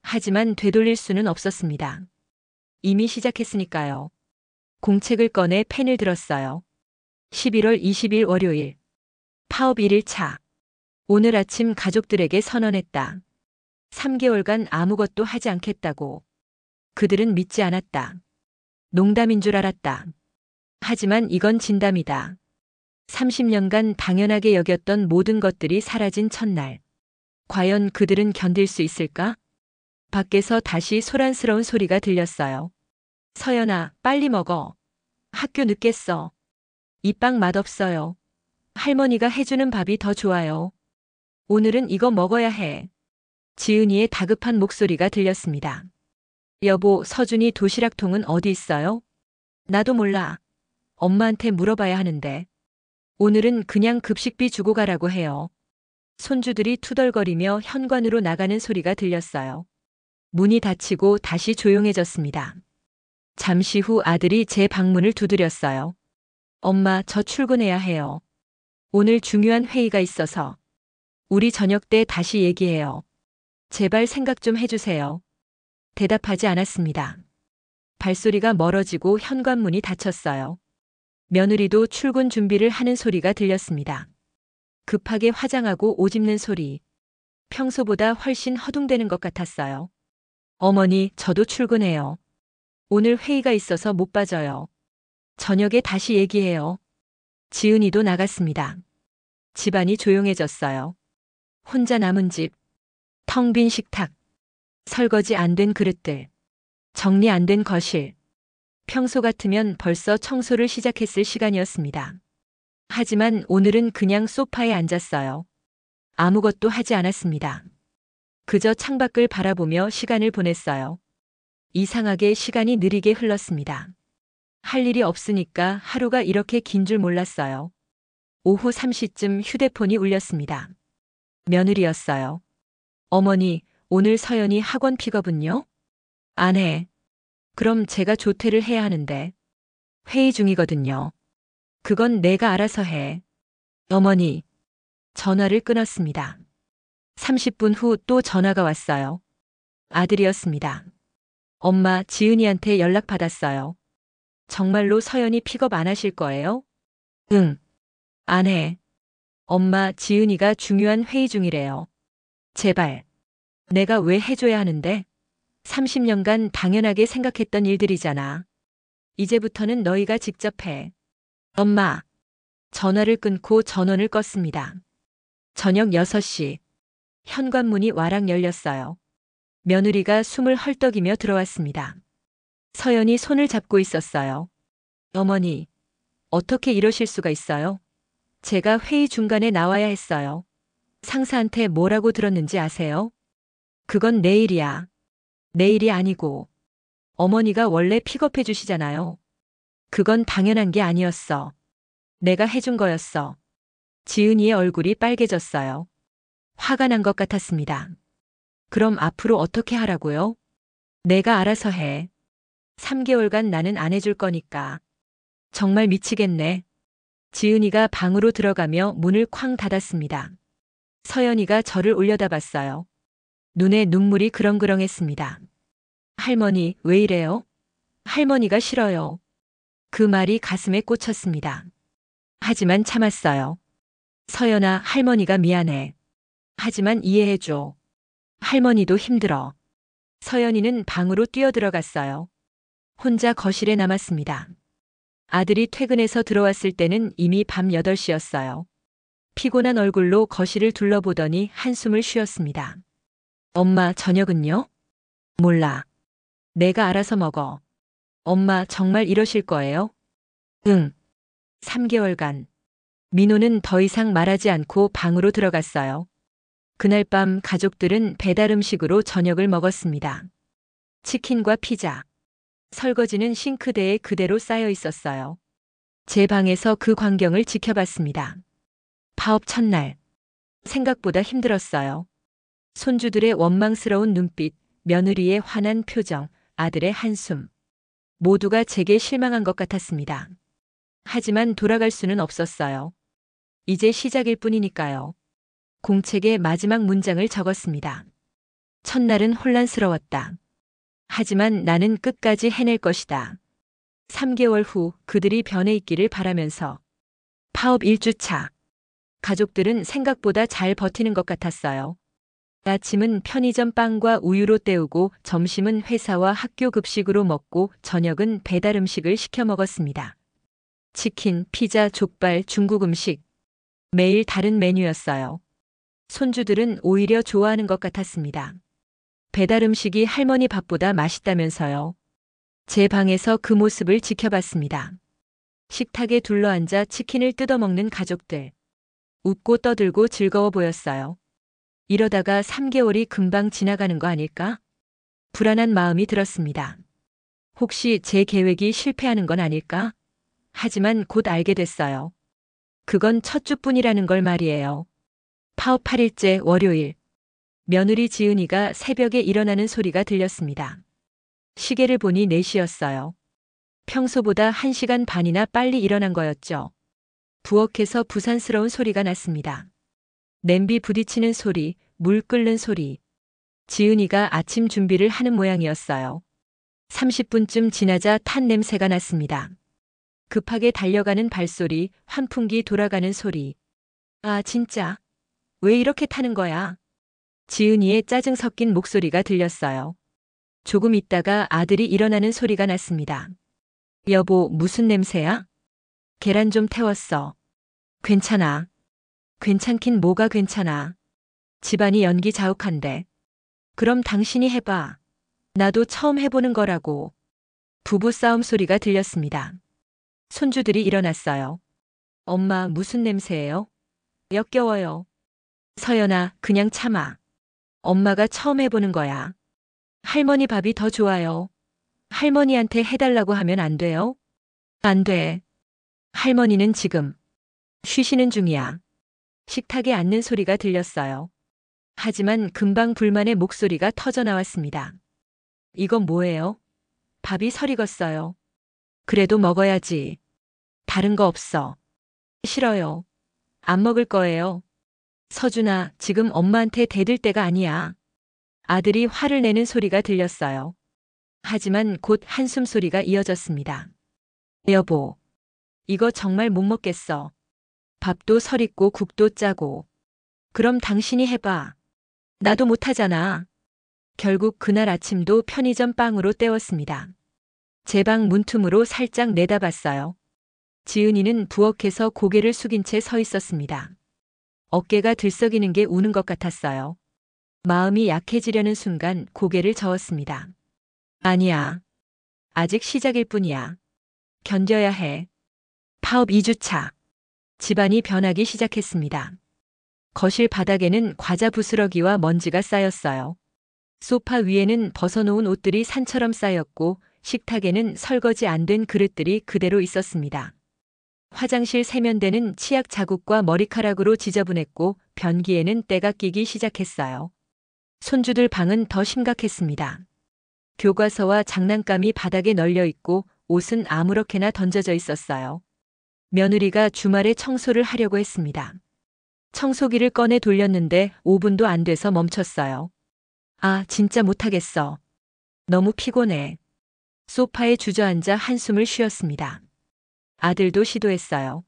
Speaker 2: 하지만 되돌릴 수는 없었습니다. 이미 시작했으니까요. 공책을 꺼내 펜을 들었어요. 11월 20일 월요일. 파업 1일차. 오늘 아침 가족들에게 선언했다. 3개월간 아무것도 하지 않겠다고. 그들은 믿지 않았다. 농담인 줄 알았다. 하지만 이건 진담이다. 30년간 당연하게 여겼던 모든 것들이 사라진 첫날. 과연 그들은 견딜 수 있을까? 밖에서 다시 소란스러운 소리가 들렸어요. 서연아, 빨리 먹어. 학교 늦겠어. 이 빵 맛없어요. 할머니가 해주는 밥이 더 좋아요. 오늘은 이거 먹어야 해. 지은이의 다급한 목소리가 들렸습니다. 여보, 서준이 도시락통은 어디 있어요? 나도 몰라. 엄마한테 물어봐야 하는데. 오늘은 그냥 급식비 주고 가라고 해요. 손주들이 투덜거리며 현관으로 나가는 소리가 들렸어요. 문이 닫히고 다시 조용해졌습니다. 잠시 후 아들이 제 방문을 두드렸어요. 엄마, 저 출근해야 해요. 오늘 중요한 회의가 있어서. 우리 저녁 때 다시 얘기해요. 제발 생각 좀 해주세요. 대답하지 않았습니다. 발소리가 멀어지고 현관문이 닫혔어요. 며느리도 출근 준비를 하는 소리가 들렸습니다. 급하게 화장하고 옷 입는 소리. 평소보다 훨씬 허둥대는 것 같았어요. 어머니, 저도 출근해요. 오늘 회의가 있어서 못 빠져요. 저녁에 다시 얘기해요. 지은이도 나갔습니다. 집안이 조용해졌어요. 혼자 남은 집. 텅 빈 식탁. 설거지 안 된 그릇들. 정리 안 된 거실. 평소 같으면 벌써 청소를 시작했을 시간이었습니다. 하지만 오늘은 그냥 소파에 앉았어요. 아무것도 하지 않았습니다. 그저 창밖을 바라보며 시간을 보냈어요. 이상하게 시간이 느리게 흘렀습니다. 할 일이 없으니까 하루가 이렇게 긴 줄 몰랐어요. 오후 3시쯤 휴대폰이 울렸습니다. 며느리였어요. 어머니, 오늘 서연이 학원 픽업은요? 안 해. 그럼 제가 조퇴를 해야 하는데. 회의 중이거든요. 그건 내가 알아서 해. 어머니. 전화를 끊었습니다. 30분 후 또 전화가 왔어요. 아들이었습니다. 엄마, 지은이한테 연락받았어요. 정말로 서연이 픽업 안 하실 거예요? 응. 안 해. 엄마, 지은이가 중요한 회의 중이래요. 제발. 내가 왜 해줘야 하는데? 30년간 당연하게 생각했던 일들이잖아. 이제부터는 너희가 직접 해. 엄마. 전화를 끊고 전원을 껐습니다. 저녁 6시. 현관문이 와락 열렸어요. 며느리가 숨을 헐떡이며 들어왔습니다. 서연이 손을 잡고 있었어요. 어머니, 어떻게 이러실 수가 있어요? 제가 회의 중간에 나와야 했어요. 상사한테 뭐라고 들었는지 아세요? 그건 내일이야. 내일이 아니고. 어머니가 원래 픽업해 주시잖아요. 그건 당연한 게 아니었어. 내가 해준 거였어. 지은이의 얼굴이 빨개졌어요. 화가 난 것 같았습니다. 그럼 앞으로 어떻게 하라고요? 내가 알아서 해. 3개월간 나는 안 해줄 거니까. 정말 미치겠네. 지은이가 방으로 들어가며 문을 쾅 닫았습니다. 서연이가 저를 올려다봤어요. 눈에 눈물이 그렁그렁했습니다. 할머니, 왜 이래요? 할머니가 싫어요. 그 말이 가슴에 꽂혔습니다. 하지만 참았어요. 서연아, 할머니가 미안해. 하지만 이해해줘. 할머니도 힘들어. 서연이는 방으로 뛰어들어갔어요. 혼자 거실에 남았습니다. 아들이 퇴근해서 들어왔을 때는 이미 밤 8시였어요. 피곤한 얼굴로 거실을 둘러보더니 한숨을 쉬었습니다. 엄마, 저녁은요? 몰라. 내가 알아서 먹어. 엄마, 정말 이러실 거예요? 응. 3개월간. 민호는 더 이상 말하지 않고 방으로 들어갔어요. 그날 밤 가족들은 배달 음식으로 저녁을 먹었습니다. 치킨과 피자. 설거지는 싱크대에 그대로 쌓여 있었어요. 제 방에서 그 광경을 지켜봤습니다. 파업 첫날. 생각보다 힘들었어요. 손주들의 원망스러운 눈빛, 며느리의 화난 표정, 아들의 한숨. 모두가 제게 실망한 것 같았습니다. 하지만 돌아갈 수는 없었어요. 이제 시작일 뿐이니까요. 공책에 마지막 문장을 적었습니다. 첫날은 혼란스러웠다. 하지만 나는 끝까지 해낼 것이다. 3개월 후 그들이 변해 있기를 바라면서. 파업 1주차. 가족들은 생각보다 잘 버티는 것 같았어요. 아침은 편의점 빵과 우유로 때우고 점심은 회사와 학교 급식으로 먹고 저녁은 배달 음식을 시켜 먹었습니다. 치킨, 피자, 족발, 중국 음식. 매일 다른 메뉴였어요. 손주들은 오히려 좋아하는 것 같았습니다. 배달 음식이 할머니 밥보다 맛있다면서요. 제 방에서 그 모습을 지켜봤습니다. 식탁에 둘러앉아 치킨을 뜯어먹는 가족들. 웃고 떠들고 즐거워 보였어요. 이러다가 3개월이 금방 지나가는 거 아닐까? 불안한 마음이 들었습니다. 혹시 제 계획이 실패하는 건 아닐까? 하지만 곧 알게 됐어요. 그건 첫 주뿐이라는 걸 말이에요. 파업 8일째 월요일. 며느리 지은이가 새벽에 일어나는 소리가 들렸습니다. 시계를 보니 4시였어요. 평소보다 1시간 반이나 빨리 일어난 거였죠. 부엌에서 부산스러운 소리가 났습니다. 냄비 부딪히는 소리, 물 끓는 소리. 지은이가 아침 준비를 하는 모양이었어요. 30분쯤 지나자 탄 냄새가 났습니다. 급하게 달려가는 발소리, 환풍기 돌아가는 소리. 아, 진짜. 왜 이렇게 타는 거야? 지은이의 짜증 섞인 목소리가 들렸어요. 조금 있다가 아들이 일어나는 소리가 났습니다. 여보, 무슨 냄새야? 계란 좀 태웠어. 괜찮아. 괜찮긴 뭐가 괜찮아. 집안이 연기자욱한데. 그럼 당신이 해봐. 나도 처음 해보는 거라고. 부부싸움 소리가 들렸습니다. 손주들이 일어났어요. 엄마, 무슨 냄새예요? 역겨워요. 서연아, 그냥 참아. 엄마가 처음 해보는 거야. 할머니 밥이 더 좋아요. 할머니한테 해달라고 하면 안 돼요? 안 돼. 할머니는 지금 쉬시는 중이야. 식탁에 앉는 소리가 들렸어요. 하지만 금방 불만의 목소리가 터져 나왔습니다. 이건 뭐예요? 밥이 설익었어요. 그래도 먹어야지. 다른 거 없어. 싫어요. 안 먹을 거예요. 서준아, 지금 엄마한테 대들 때가 아니야. 아들이 화를 내는 소리가 들렸어요. 하지만 곧 한숨 소리가 이어졌습니다. 여보, 이거 정말 못 먹겠어. 밥도 설익고 국도 짜고. 그럼 당신이 해봐. 나도 못하잖아. 결국 그날 아침도 편의점 빵으로 때웠습니다. 제 방 문틈으로 살짝 내다봤어요. 지은이는 부엌에서 고개를 숙인 채 서 있었습니다. 어깨가 들썩이는 게 우는 것 같았어요. 마음이 약해지려는 순간 고개를 저었습니다. 아니야. 아직 시작일 뿐이야. 견뎌야 해. 파업 2주차. 집안이 변하기 시작했습니다. 거실 바닥에는 과자 부스러기와 먼지가 쌓였어요. 소파 위에는 벗어놓은 옷들이 산처럼 쌓였고 식탁에는 설거지 안 된 그릇들이 그대로 있었습니다. 화장실 세면대는 치약 자국과 머리카락으로 지저분했고 변기에는 때가 끼기 시작했어요. 손주들 방은 더 심각했습니다. 교과서와 장난감이 바닥에 널려 있고 옷은 아무렇게나 던져져 있었어요. 며느리가 주말에 청소를 하려고 했습니다. 청소기를 꺼내 돌렸는데 5분도 안 돼서 멈췄어요. 아, 진짜 못하겠어. 너무 피곤해. 소파에 주저앉아 한숨을 쉬었습니다. 아들도 시도했어요.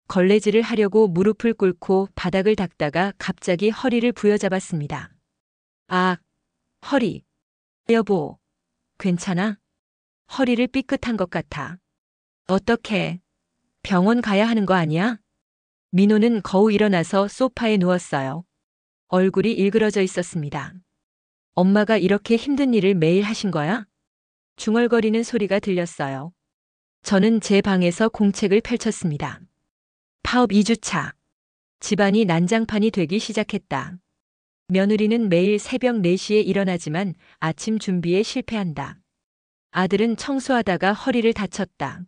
Speaker 2: 걸레질을 하려고 무릎을 꿇고 바닥을 닦다가 갑자기 허리를 부여잡았습니다. 아, 허리. 여보, 괜찮아? 허리를 삐끗한 것 같아. 어떡해. 병원 가야 하는 거 아니야? 민호는 거우 일어나서 소파에 누웠어요. 얼굴이 일그러져 있었습니다. 엄마가 이렇게 힘든 일을 매일 하신 거야? 중얼거리는 소리가 들렸어요. 저는 제 방에서 공책을 펼쳤습니다. 파업 2주차. 집안이 난장판이 되기 시작했다. 며느리는 매일 새벽 4시에 일어나지만 아침 준비에 실패한다. 아들은 청소하다가 허리를 다쳤다.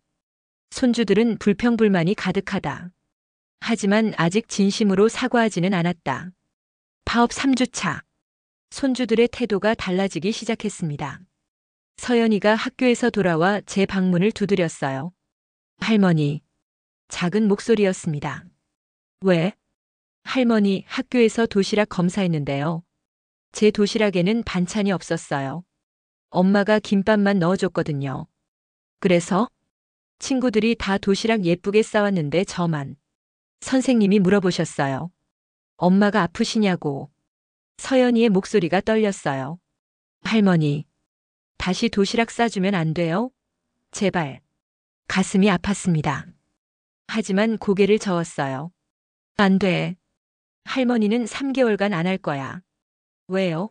Speaker 2: 손주들은 불평불만이 가득하다. 하지만 아직 진심으로 사과하지는 않았다. 파업 3주차. 손주들의 태도가 달라지기 시작했습니다. 서연이가 학교에서 돌아와 제 방문을 두드렸어요. 할머니. 작은 목소리였습니다. 왜? 할머니, 학교에서 도시락 검사했는데요. 제 도시락에는 반찬이 없었어요. 엄마가 김밥만 넣어줬거든요. 그래서? 친구들이 다 도시락 예쁘게 싸왔는데 저만. 선생님이 물어보셨어요. 엄마가 아프시냐고. 서연이의 목소리가 떨렸어요. 할머니, 다시 도시락 싸주면 안 돼요? 제발. 가슴이 아팠습니다. 하지만 고개를 저었어요. 안 돼. 할머니는 3개월간 안 할 거야. 왜요?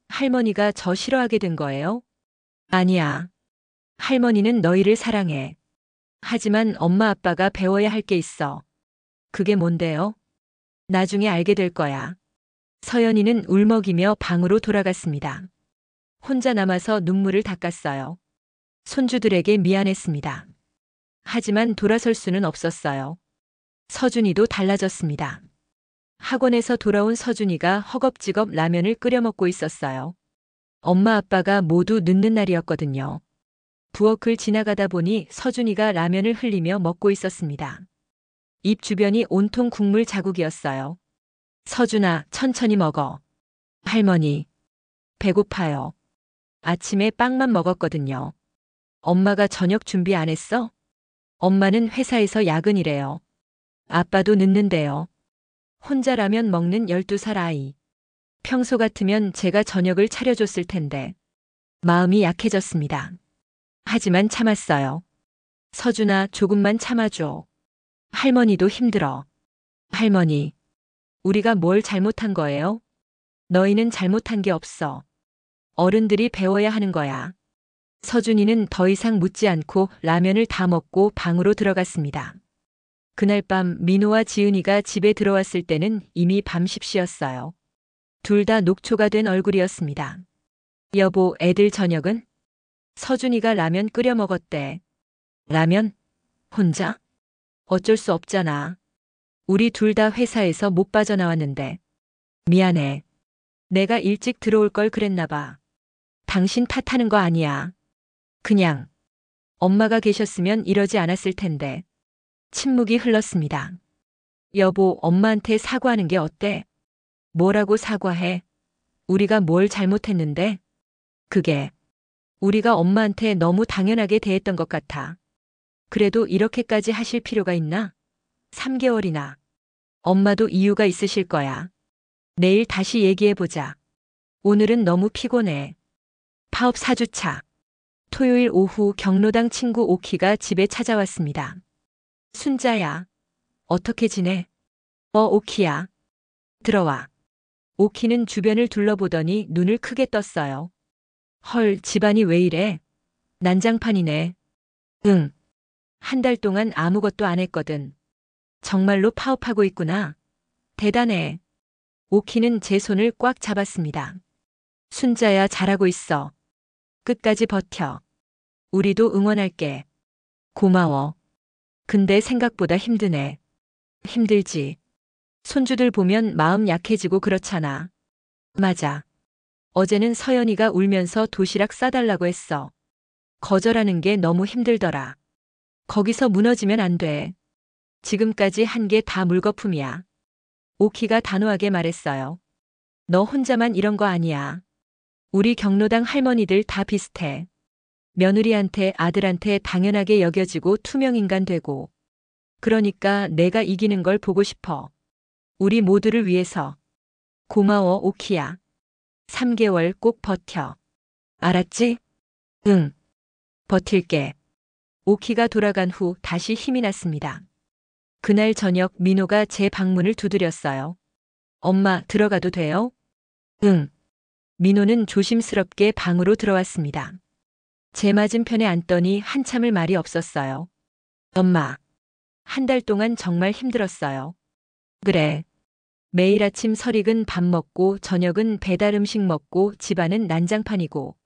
Speaker 2: 할머니가 저 싫어하게 된 거예요? 아니야. 할머니는 너희를 사랑해. 하지만 엄마 아빠가 배워야 할 게 있어. 그게 뭔데요? 나중에 알게 될 거야. 서연이는 울먹이며 방으로 돌아갔습니다. 혼자 남아서 눈물을 닦았어요. 손주들에게 미안했습니다. 하지만 돌아설 수는 없었어요. 서준이도 달라졌습니다. 학원에서 돌아온 서준이가 허겁지겁 라면을 끓여 먹고 있었어요. 엄마 아빠가 모두 늦는 날이었거든요. 부엌을 지나가다 보니 서준이가 라면을 흘리며 먹고 있었습니다. 입 주변이 온통 국물 자국이었어요. 서준아, 천천히 먹어. 할머니, 배고파요. 아침에 빵만 먹었거든요. 엄마가 저녁 준비 안 했어? 엄마는 회사에서 야근이래요. 아빠도 늦는데요. 혼자 라면 먹는 12살 아이. 평소 같으면 제가 저녁을 차려줬을 텐데. 마음이 약해졌습니다. 하지만 참았어요. 서준아, 조금만 참아줘. 할머니도 힘들어. 할머니, 우리가 뭘 잘못한 거예요? 너희는 잘못한 게 없어. 어른들이 배워야 하는 거야. 서준이는 더 이상 묻지 않고 라면을 다 먹고 방으로 들어갔습니다. 그날 밤 민호와 지은이가 집에 들어왔을 때는 이미 밤 10시였어요. 둘 다 녹초가 된 얼굴이었습니다. 여보, 애들 저녁은? 서준이가 라면 끓여 먹었대. 라면? 혼자? 어쩔 수 없잖아. 우리 둘 다 회사에서 못 빠져나왔는데. 미안해. 내가 일찍 들어올 걸 그랬나 봐. 당신 탓하는 거 아니야. 그냥. 엄마가 계셨으면 이러지 않았을 텐데. 침묵이 흘렀습니다. 여보, 엄마한테 사과하는 게 어때? 뭐라고 사과해? 우리가 뭘 잘못했는데? 그게 우리가 엄마한테 너무 당연하게 대했던 것 같아. 그래도 이렇게까지 하실 필요가 있나? 3개월이나. 엄마도 이유가 있으실 거야. 내일 다시 얘기해보자. 오늘은 너무 피곤해. 파업 4주차. 토요일 오후 경로당 친구 오키가 집에 찾아왔습니다. 순자야. 어떻게 지내? 오키야. 들어와. 오키는 주변을 둘러보더니 눈을 크게 떴어요. 헐, 집안이 왜 이래? 난장판이네. 응. 한 달 동안 아무것도 안 했거든. 정말로 파업하고 있구나. 대단해. 오키는 제 손을 꽉 잡았습니다. 순자야, 잘하고 있어. 끝까지 버텨. 우리도 응원할게. 고마워. 근데 생각보다 힘드네. 힘들지. 손주들 보면 마음 약해지고 그렇잖아. 맞아. 어제는 서연이가 울면서 도시락 싸달라고 했어. 거절하는 게 너무 힘들더라. 거기서 무너지면 안 돼. 지금까지 한 게 다 물거품이야. 오키가 단호하게 말했어요. 너 혼자만 이런 거 아니야. 우리 경로당 할머니들 다 비슷해. 며느리한테 아들한테 당연하게 여겨지고 투명인간 되고. 그러니까 내가 이기는 걸 보고 싶어. 우리 모두를 위해서. 고마워, 오키야. 3개월 꼭 버텨. 알았지? 응. 버틸게. 오키가 돌아간 후 다시 힘이 났습니다. 그날 저녁 민호가 제 방문을 두드렸어요. 엄마, 들어가도 돼요? 응. 민호는 조심스럽게 방으로 들어왔습니다. 제 맞은편에 앉더니 한참을 말이 없었어요. 엄마. 한 달 동안 정말 힘들었어요. 그래. 매일 아침 설익은 밥 먹고 저녁은 배달 음식 먹고 집안은 난장판이고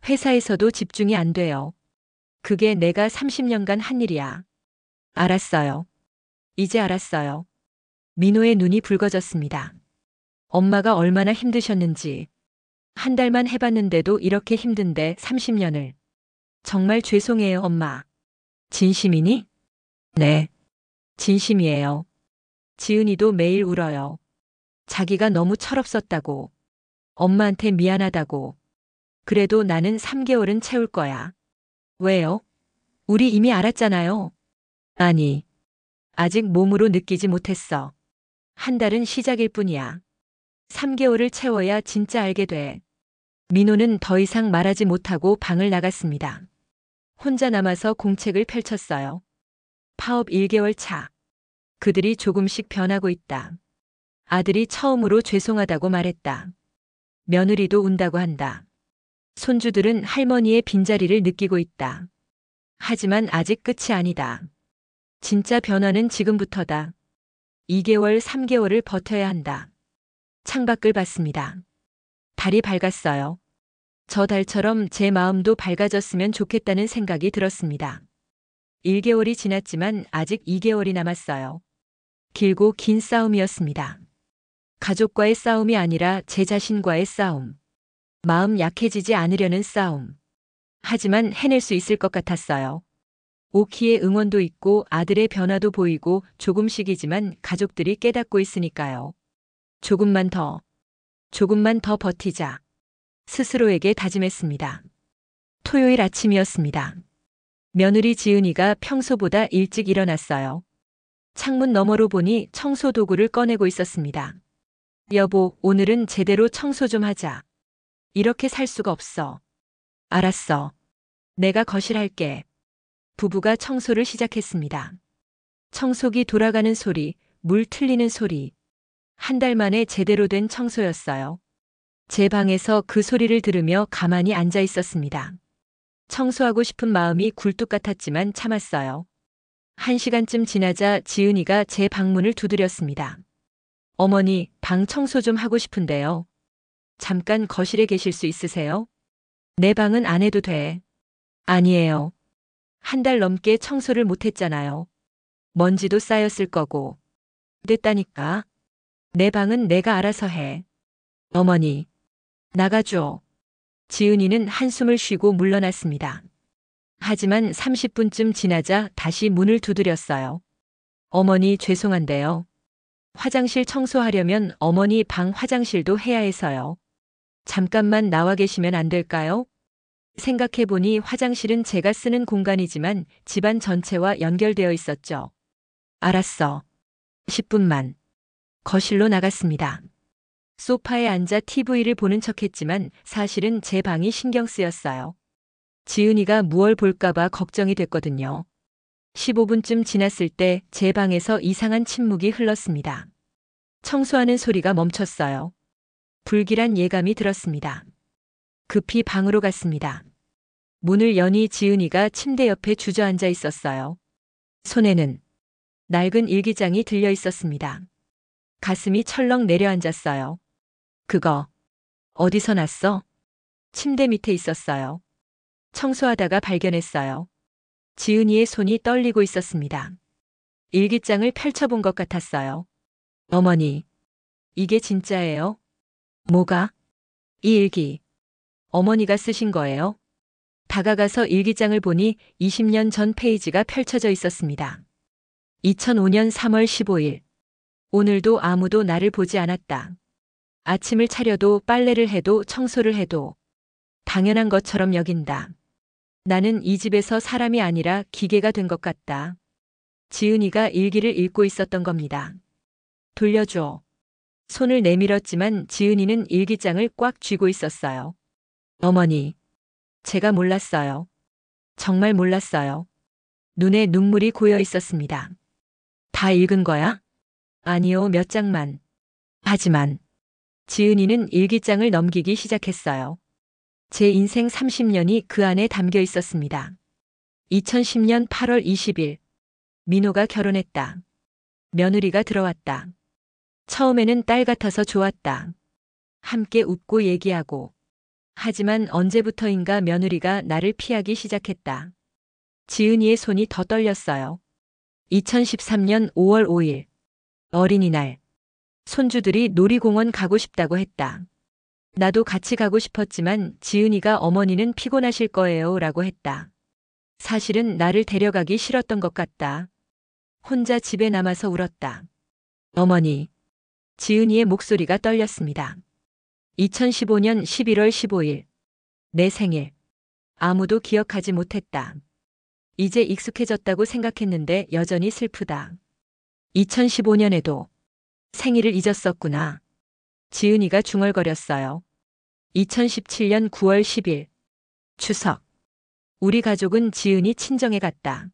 Speaker 2: 회사에서도 집중이 안 돼요. 그게 내가 30년간 한 일이야. 알았어요. 이제 알았어요. 민호의 눈이 붉어졌습니다. 엄마가 얼마나 힘드셨는지. 한 달만 해봤는데도 이렇게 힘든데 30년을. 정말 죄송해요, 엄마. 진심이니? 네. 진심이에요. 지은이도 매일 울어요. 자기가 너무 철없었다고. 엄마한테 미안하다고. 그래도 나는 3개월은 채울 거야. 왜요? 우리 이미 알았잖아요. 아니. 아직 몸으로 느끼지 못했어. 한 달은 시작일 뿐이야. 3개월을 채워야 진짜 알게 돼. 민호는 더 이상 말하지 못하고 방을 나갔습니다. 혼자 남아서 공책을 펼쳤어요. 파업 1개월 차. 그들이 조금씩 변하고 있다. 아들이 처음으로 죄송하다고 말했다. 며느리도 운다고 한다. 손주들은 할머니의 빈자리를 느끼고 있다. 하지만 아직 끝이 아니다. 진짜 변화는 지금부터다. 2개월, 3개월을 버텨야 한다. 창밖을 봤습니다. 달이 밝았어요. 저 달처럼 제 마음도 밝아졌으면 좋겠다는 생각이 들었습니다. 1개월이 지났지만 아직 2개월이 남았어요. 길고 긴 싸움이었습니다. 가족과의 싸움이 아니라 제 자신과의 싸움. 마음 약해지지 않으려는 싸움. 하지만 해낼 수 있을 것 같았어요. 오키의 응원도 있고 아들의 변화도 보이고 조금씩이지만 가족들이 깨닫고 있으니까요. 조금만 더 버티자. 스스로에게 다짐했습니다. 토요일 아침이었습니다. 며느리 지은이가 평소보다 일찍 일어났어요. 창문 너머로 보니 청소 도구를 꺼내고 있었습니다. 여보, 오늘은 제대로 청소 좀 하자. 이렇게 살 수가 없어. 알았어. 내가 거실할게. 부부가 청소를 시작했습니다. 청소기 돌아가는 소리, 물 틀리는 소리. 한 달 만에 제대로 된 청소였어요. 제 방에서 그 소리를 들으며 가만히 앉아 있었습니다. 청소하고 싶은 마음이 굴뚝 같았지만 참았어요. 1시간쯤 지나자 지은이가 제 방문을 두드렸습니다. 어머니, 방 청소 좀 하고 싶은데요. 잠깐 거실에 계실 수 있으세요? 내 방은 안 해도 돼. 아니에요. 한 달 넘게 청소를 못했잖아요. 먼지도 쌓였을 거고. 됐다니까. 내 방은 내가 알아서 해. 어머니, 나가줘. 지은이는 한숨을 쉬고 물러났습니다. 하지만 30분쯤 지나자 다시 문을 두드렸어요. 어머니, 죄송한데요. 화장실 청소하려면 어머니 방 화장실도 해야 해서요. 잠깐만 나와 계시면 안 될까요? 생각해보니 화장실은 제가 쓰는 공간이지만 집안 전체와 연결되어 있었죠. 알았어. 10분만. 거실로 나갔습니다. 소파에 앉아 TV를 보는 척했지만 사실은 제 방이 신경 쓰였어요. 지은이가 무얼 볼까봐 걱정이 됐거든요. 15분쯤 지났을 때 제 방에서 이상한 침묵이 흘렀습니다. 청소하는 소리가 멈췄어요. 불길한 예감이 들었습니다. 급히 방으로 갔습니다. 문을 여니 지은이가 침대 옆에 주저앉아 있었어요. 손에는 낡은 일기장이 들려 있었습니다. 가슴이 철렁 내려앉았어요. 그거 어디서 났어? 침대 밑에 있었어요. 청소하다가 발견했어요. 지은이의 손이 떨리고 있었습니다. 일기장을 펼쳐본 것 같았어요. 어머니, 이게 진짜예요? 뭐가? 이 일기. 어머니가 쓰신 거예요? 다가가서 일기장을 보니 20년 전 페이지가 펼쳐져 있었습니다. 2005년 3월 15일. 오늘도 아무도 나를 보지 않았다. 아침을 차려도 빨래를 해도 청소를 해도 당연한 것처럼 여긴다. 나는 이 집에서 사람이 아니라 기계가 된 것 같다. 지은이가 일기를 읽고 있었던 겁니다. 돌려줘. 손을 내밀었지만 지은이는 일기장을 꽉 쥐고 있었어요. 어머니, 제가 몰랐어요. 정말 몰랐어요. 눈에 눈물이 고여 있었습니다. 다 읽은 거야? 아니요, 몇 장만. 하지만 지은이는 일기장을 넘기기 시작했어요. 제 인생 30년이 그 안에 담겨 있었습니다. 2010년 8월 20일. 민호가 결혼했다. 며느리가 들어왔다. 처음에는 딸 같아서 좋았다. 함께 웃고 얘기하고. 하지만 언제부터인가 며느리가 나를 피하기 시작했다. 지은이의 손이 더 떨렸어요. 2013년 5월 5일. 어린이날. 손주들이 놀이공원 가고 싶다고 했다. 나도 같이 가고 싶었지만 지은이가 어머니는 피곤하실 거예요 라고 했다. 사실은 나를 데려가기 싫었던 것 같다. 혼자 집에 남아서 울었다. 어머니. 지은이의 목소리가 떨렸습니다. 2015년 11월 15일. 내 생일. 아무도 기억하지 못했다. 이제 익숙해졌다고 생각했는데 여전히 슬프다. 2015년에도 생일을 잊었었구나. 지은이가 중얼거렸어요. 2017년 9월 10일. 추석. 우리 가족은 지은이 친정에 갔다.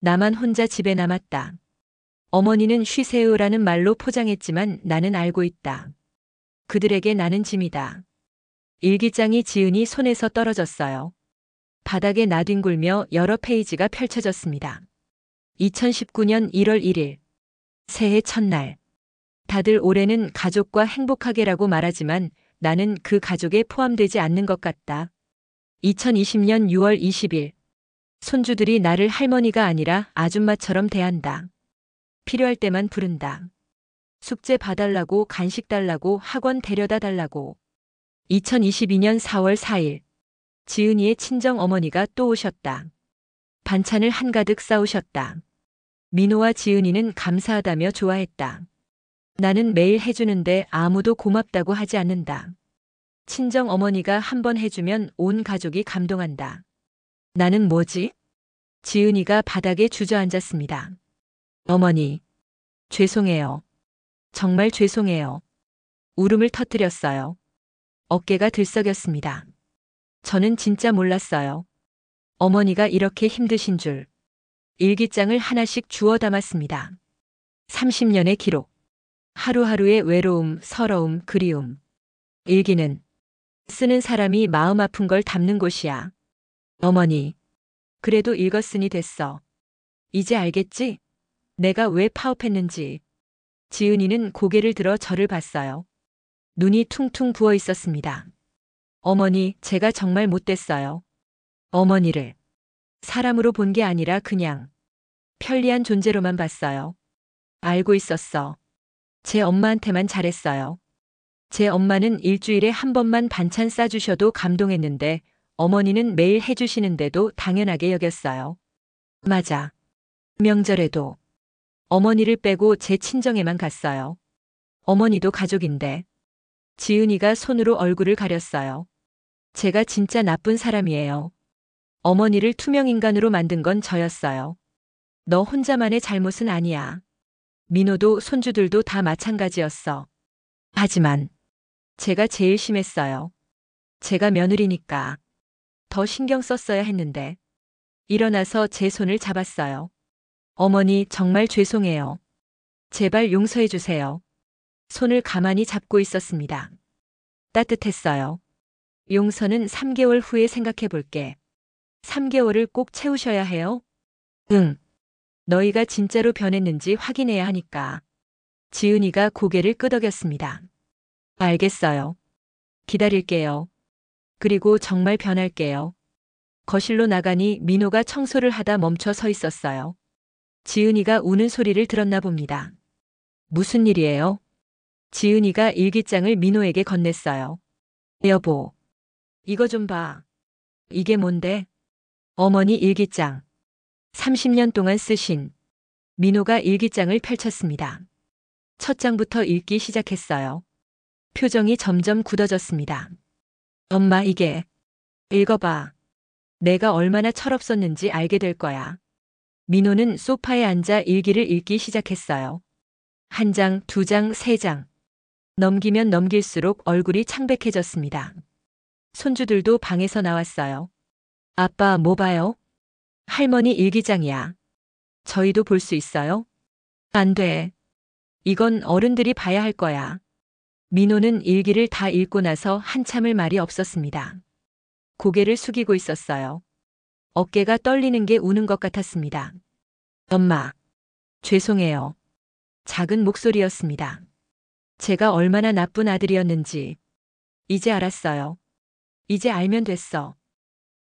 Speaker 2: 나만 혼자 집에 남았다. 어머니는 쉬세요라는 말로 포장했지만 나는 알고 있다. 그들에게 나는 짐이다. 일기장이 지은이 손에서 떨어졌어요. 바닥에 나뒹굴며 여러 페이지가 펼쳐졌습니다. 2019년 1월 1일. 새해 첫날. 다들 올해는 가족과 행복하게라고 말하지만 나는 그 가족에 포함되지 않는 것 같다. 2020년 6월 20일. 손주들이 나를 할머니가 아니라 아줌마처럼 대한다. 필요할 때만 부른다. 숙제 봐달라고, 간식 달라고, 학원 데려다 달라고. 2022년 4월 4일. 지은이의 친정 어머니가 또 오셨다. 반찬을 한가득 싸오셨다. 민호와 지은이는 감사하다며 좋아했다. 나는 매일 해주는데 아무도 고맙다고 하지 않는다. 친정 어머니가 한 번 해주면 온 가족이 감동한다. 나는 뭐지? 지은이가 바닥에 주저앉았습니다. 어머니, 죄송해요. 정말 죄송해요. 울음을 터뜨렸어요. 어깨가 들썩였습니다. 저는 진짜 몰랐어요. 어머니가 이렇게 힘드신 줄. 일기장을 하나씩 주워 담았습니다. 30년의 기록. 하루하루의 외로움, 서러움, 그리움. 일기는 쓰는 사람이 마음 아픈 걸 담는 곳이야. 어머니, 그래도 읽었으니 됐어. 이제 알겠지? 내가 왜 파업했는지. 지은이는 고개를 들어 저를 봤어요. 눈이 퉁퉁 부어 있었습니다. 어머니, 제가 정말 못됐어요. 어머니를 사람으로 본 게 아니라 그냥 편리한 존재로만 봤어요. 알고 있었어. 제 엄마한테만 잘했어요. 제 엄마는 일주일에 한 번만 반찬 싸주셔도 감동했는데 어머니는 매일 해주시는데도 당연하게 여겼어요. 맞아. 명절에도 어머니를 빼고 제 친정에만 갔어요. 어머니도 가족인데. 지은이가 손으로 얼굴을 가렸어요. 제가 진짜 나쁜 사람이에요. 어머니를 투명인간으로 만든 건 저였어요. 너 혼자만의 잘못은 아니야. 민호도 손주들도 다 마찬가지였어. 하지만 제가 제일 심했어요. 제가 며느리니까 더 신경 썼어야 했는데. 일어나서 제 손을 잡았어요. 어머니, 정말 죄송해요. 제발 용서해 주세요. 손을 가만히 잡고 있었습니다. 따뜻했어요. 용서는 3개월 후에 생각해 볼게. 3개월을 꼭 채우셔야 해요? 응. 너희가 진짜로 변했는지 확인해야 하니까. 지은이가 고개를 끄덕였습니다. 알겠어요. 기다릴게요. 그리고 정말 변할게요. 거실로 나가니 민호가 청소를 하다 멈춰 서 있었어요. 지은이가 우는 소리를 들었나 봅니다. 무슨 일이에요? 지은이가 일기장을 민호에게 건넸어요. 여보, 이거 좀 봐. 이게 뭔데? 어머니 일기장. 30년 동안 쓰신. 민호가 일기장을 펼쳤습니다. 첫 장부터 읽기 시작했어요. 표정이 점점 굳어졌습니다. 엄마, 이게. 읽어봐. 내가 얼마나 철없었는지 알게 될 거야. 민호는 소파에 앉아 일기를 읽기 시작했어요. 한 장, 두 장, 세 장. 넘기면 넘길수록 얼굴이 창백해졌습니다. 손주들도 방에서 나왔어요. 아빠, 뭐 봐요? 할머니 일기장이야. 저희도 볼 수 있어요? 안 돼. 이건 어른들이 봐야 할 거야. 민호는 일기를 다 읽고 나서 한참을 말이 없었습니다. 고개를 숙이고 있었어요. 어깨가 떨리는 게 우는 것 같았습니다. 엄마, 죄송해요. 작은 목소리였습니다. 제가 얼마나 나쁜 아들이었는지 이제 알았어요. 이제 알면 됐어.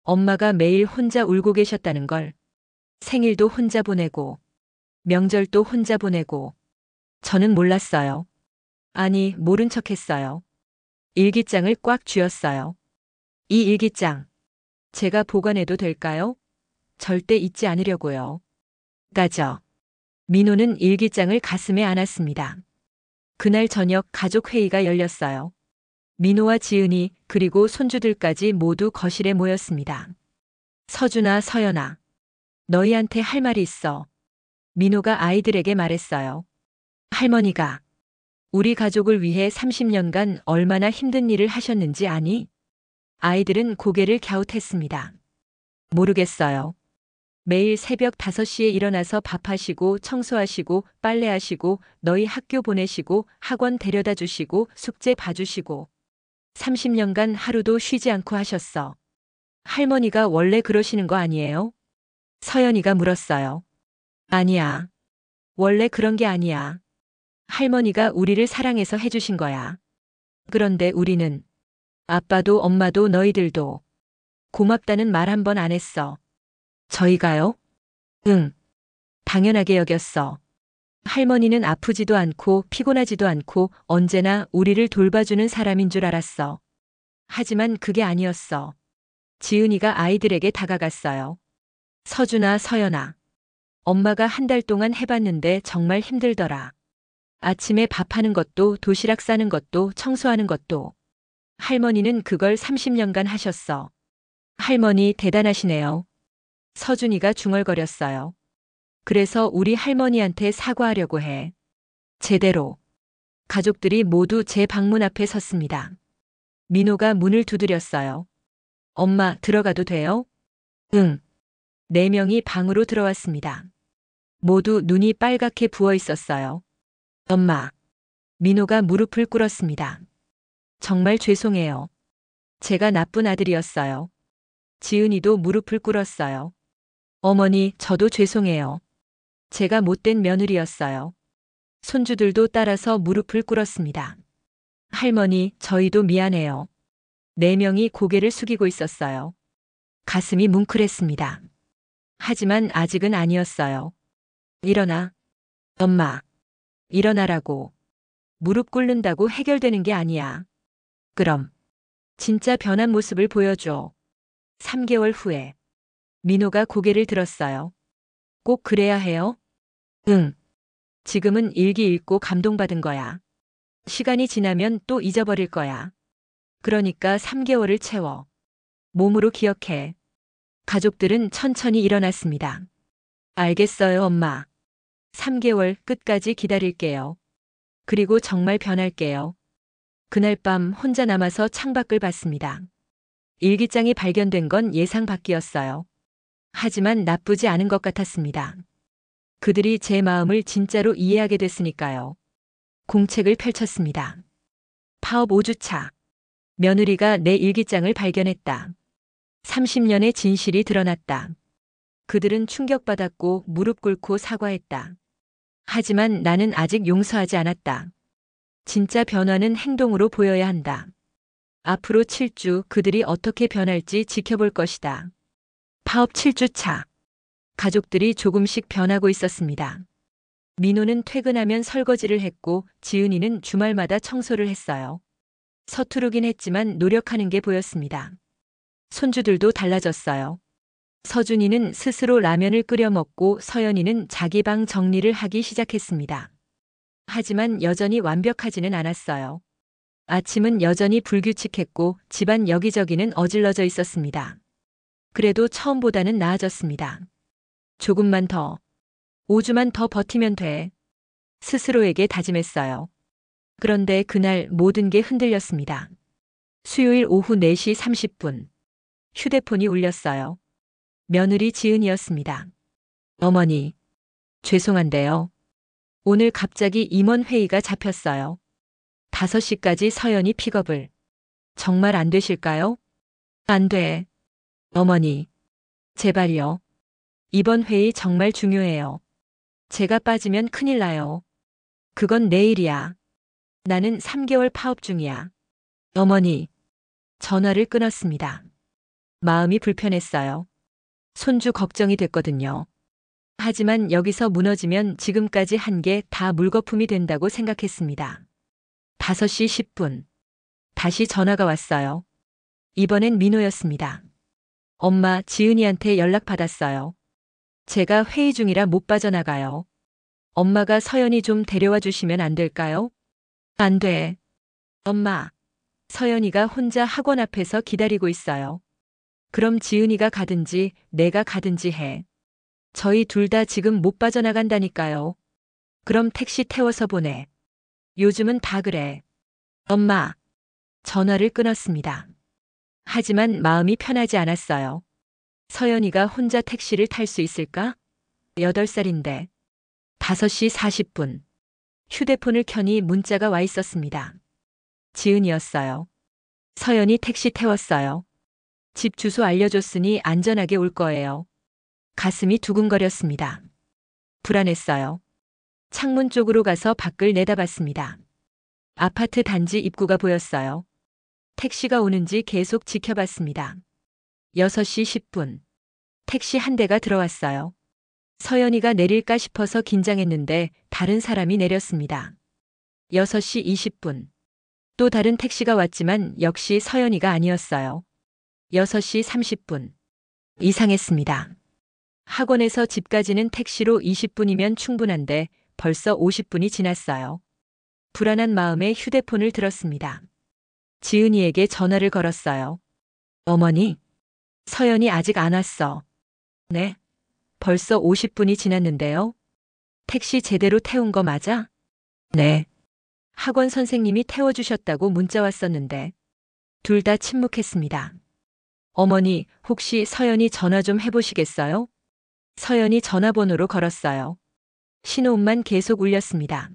Speaker 2: 엄마가 매일 혼자 울고 계셨다는 걸. 생일도 혼자 보내고 명절도 혼자 보내고 저는 몰랐어요. 아니, 모른 척 했어요. 일기장을 꽉 쥐었어요. 이 일기장 제가 보관해도 될까요? 절대 잊지 않으려고요. 따져. 민호는 일기장을 가슴에 안았습니다. 그날 저녁 가족 회의가 열렸어요. 민호와 지은이 그리고 손주들까지 모두 거실에 모였습니다. 서준아, 서연아. 너희한테 할 말이 있어. 민호가 아이들에게 말했어요. 할머니가 우리 가족을 위해 30년간 얼마나 힘든 일을 하셨는지 아니? 아이들은 고개를 갸웃했습니다. 모르겠어요. 매일 새벽 5시에 일어나서 밥하시고 청소하시고 빨래하시고 너희 학교 보내시고 학원 데려다 주시고 숙제 봐주시고 30년간 하루도 쉬지 않고 하셨어. 할머니가 원래 그러시는 거 아니에요? 서연이가 물었어요. 아니야. 원래 그런 게 아니야. 할머니가 우리를 사랑해서 해주신 거야. 그런데 우리는 아빠도 엄마도 너희들도 고맙다는 말 한 번 안 했어. 저희가요? 응. 당연하게 여겼어. 할머니는 아프지도 않고 피곤하지도 않고 언제나 우리를 돌봐주는 사람인 줄 알았어. 하지만 그게 아니었어. 지은이가 아이들에게 다가갔어요. 서준아, 서연아. 엄마가 한 달 동안 해봤는데 정말 힘들더라. 아침에 밥하는 것도 도시락 싸는 것도 청소하는 것도. 할머니는 그걸 30년간 하셨어. 할머니 대단하시네요. 서준이가 중얼거렸어요. 그래서 우리 할머니한테 사과하려고 해. 제대로. 가족들이 모두 제 방문 앞에 섰습니다. 민호가 문을 두드렸어요. 엄마, 들어가도 돼요? 응. 4명이 방으로 들어왔습니다. 모두 눈이 빨갛게 부어 있었어요. 엄마. 민호가 무릎을 꿇었습니다. 정말 죄송해요. 제가 나쁜 아들이었어요. 지은이도 무릎을 꿇었어요. 어머니, 저도 죄송해요. 제가 못된 며느리였어요. 손주들도 따라서 무릎을 꿇었습니다. 할머니, 저희도 미안해요. 4명이 고개를 숙이고 있었어요. 가슴이 뭉클했습니다. 하지만 아직은 아니었어요. 일어나. 엄마. 일어나라고. 무릎 꿇는다고 해결되는 게 아니야. 그럼. 진짜 변한 모습을 보여줘. 3개월 후에. 민호가 고개를 들었어요. 꼭 그래야 해요? 응. 지금은 일기 읽고 감동받은 거야. 시간이 지나면 또 잊어버릴 거야. 그러니까 3개월을 채워. 몸으로 기억해. 가족들은 천천히 일어났습니다. 알겠어요, 엄마. 3개월 끝까지 기다릴게요. 그리고 정말 변할게요. 그날 밤 혼자 남아서 창밖을 봤습니다. 일기장이 발견된 건 예상 밖이었어요. 하지만 나쁘지 않은 것 같았습니다. 그들이 제 마음을 진짜로 이해하게 됐으니까요. 공책을 펼쳤습니다. 파업 5주차. 며느리가 내 일기장을 발견했다. 30년의 진실이 드러났다. 그들은 충격받았고 무릎 꿇고 사과했다. 하지만 나는 아직 용서하지 않았다. 진짜 변화는 행동으로 보여야 한다. 앞으로 7주 그들이 어떻게 변할지 지켜볼 것이다. 파업 7주차. 가족들이 조금씩 변하고 있었습니다. 민호는 퇴근하면 설거지를 했고 지은이는 주말마다 청소를 했어요. 서투르긴 했지만 노력하는 게 보였습니다. 손주들도 달라졌어요. 서준이는 스스로 라면을 끓여 먹고 서연이는 자기 방 정리를 하기 시작했습니다. 하지만 여전히 완벽하지는 않았어요. 아침은 여전히 불규칙했고 집안 여기저기는 어질러져 있었습니다. 그래도 처음보다는 나아졌습니다. 조금만 더, 5주만 더 버티면 돼. 스스로에게 다짐했어요. 그런데 그날 모든 게 흔들렸습니다. 수요일 오후 4시 30분. 휴대폰이 울렸어요. 며느리 지은이었습니다. 어머니, 죄송한데요. 오늘 갑자기 임원 회의가 잡혔어요. 5시까지 서연이 픽업을. 정말 안 되실까요? 안 돼. 어머니, 제발요. 이번 회의 정말 중요해요. 제가 빠지면 큰일 나요. 그건 내일이야. 나는 3개월 파업 중이야. 어머니, 전화를 끊었습니다. 마음이 불편했어요. 손주 걱정이 됐거든요. 하지만 여기서 무너지면 지금까지 한 게 다 물거품이 된다고 생각했습니다. 5시 10분. 다시 전화가 왔어요. 이번엔 민호였습니다. 엄마, 지은이한테 연락받았어요. 제가 회의 중이라 못 빠져나가요. 엄마가 서연이 좀 데려와 주시면 안 될까요? 안 돼. 엄마, 서연이가 혼자 학원 앞에서 기다리고 있어요. 그럼 지은이가 가든지 내가 가든지 해. 저희 둘 다 지금 못 빠져나간다니까요. 그럼 택시 태워서 보내. 요즘은 다 그래. 엄마. 전화를 끊었습니다. 하지만 마음이 편하지 않았어요. 서연이가 혼자 택시를 탈 수 있을까? 8살인데. 5시 40분. 휴대폰을 켜니 문자가 와 있었습니다. 지은이었어요. 서연이 택시 태웠어요. 집 주소 알려줬으니 안전하게 올 거예요. 가슴이 두근거렸습니다. 불안했어요. 창문 쪽으로 가서 밖을 내다봤습니다. 아파트 단지 입구가 보였어요. 택시가 오는지 계속 지켜봤습니다. 6시 10분. 택시 한 대가 들어왔어요. 서연이가 내릴까 싶어서 긴장했는데 다른 사람이 내렸습니다. 6시 20분. 또 다른 택시가 왔지만 역시 서연이가 아니었어요. 6시 30분. 이상했습니다. 학원에서 집까지는 택시로 20분이면 충분한데 벌써 50분이 지났어요. 불안한 마음에 휴대폰을 들었습니다. 지은이에게 전화를 걸었어요. 어머니, 서연이 아직 안 왔어. 네? 벌써 50분이 지났는데요. 택시 제대로 태운 거 맞아? 네. 학원 선생님이 태워주셨다고 문자 왔었는데. 둘 다 침묵했습니다. 어머니, 혹시 서연이 전화 좀 해보시겠어요? 서연이 전화번호로 걸었어요. 신호음만 계속 울렸습니다.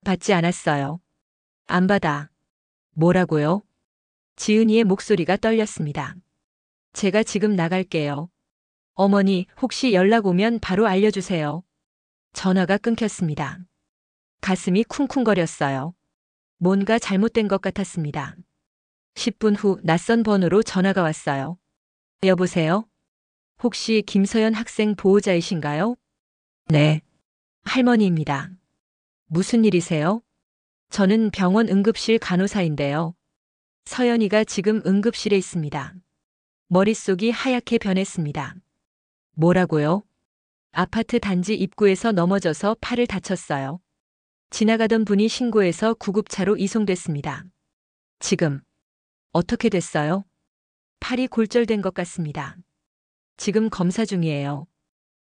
Speaker 2: 받지 않았어요. 안 받아. 뭐라고요? 지은이의 목소리가 떨렸습니다. 제가 지금 나갈게요. 어머니, 혹시 연락 오면 바로 알려주세요. 전화가 끊겼습니다. 가슴이 쿵쿵거렸어요. 뭔가 잘못된 것 같았습니다. 10분 후 낯선 번호로 전화가 왔어요. 여보세요? 혹시 김서연 학생 보호자이신가요? 네. 할머니입니다. 무슨 일이세요? 저는 병원 응급실 간호사인데요. 서연이가 지금 응급실에 있습니다. 머릿속이 하얗게 변했습니다. 뭐라고요? 아파트 단지 입구에서 넘어져서 팔을 다쳤어요. 지나가던 분이 신고해서 구급차로 이송됐습니다. 지금 어떻게 됐어요? 팔이 골절된 것 같습니다. 지금 검사 중이에요.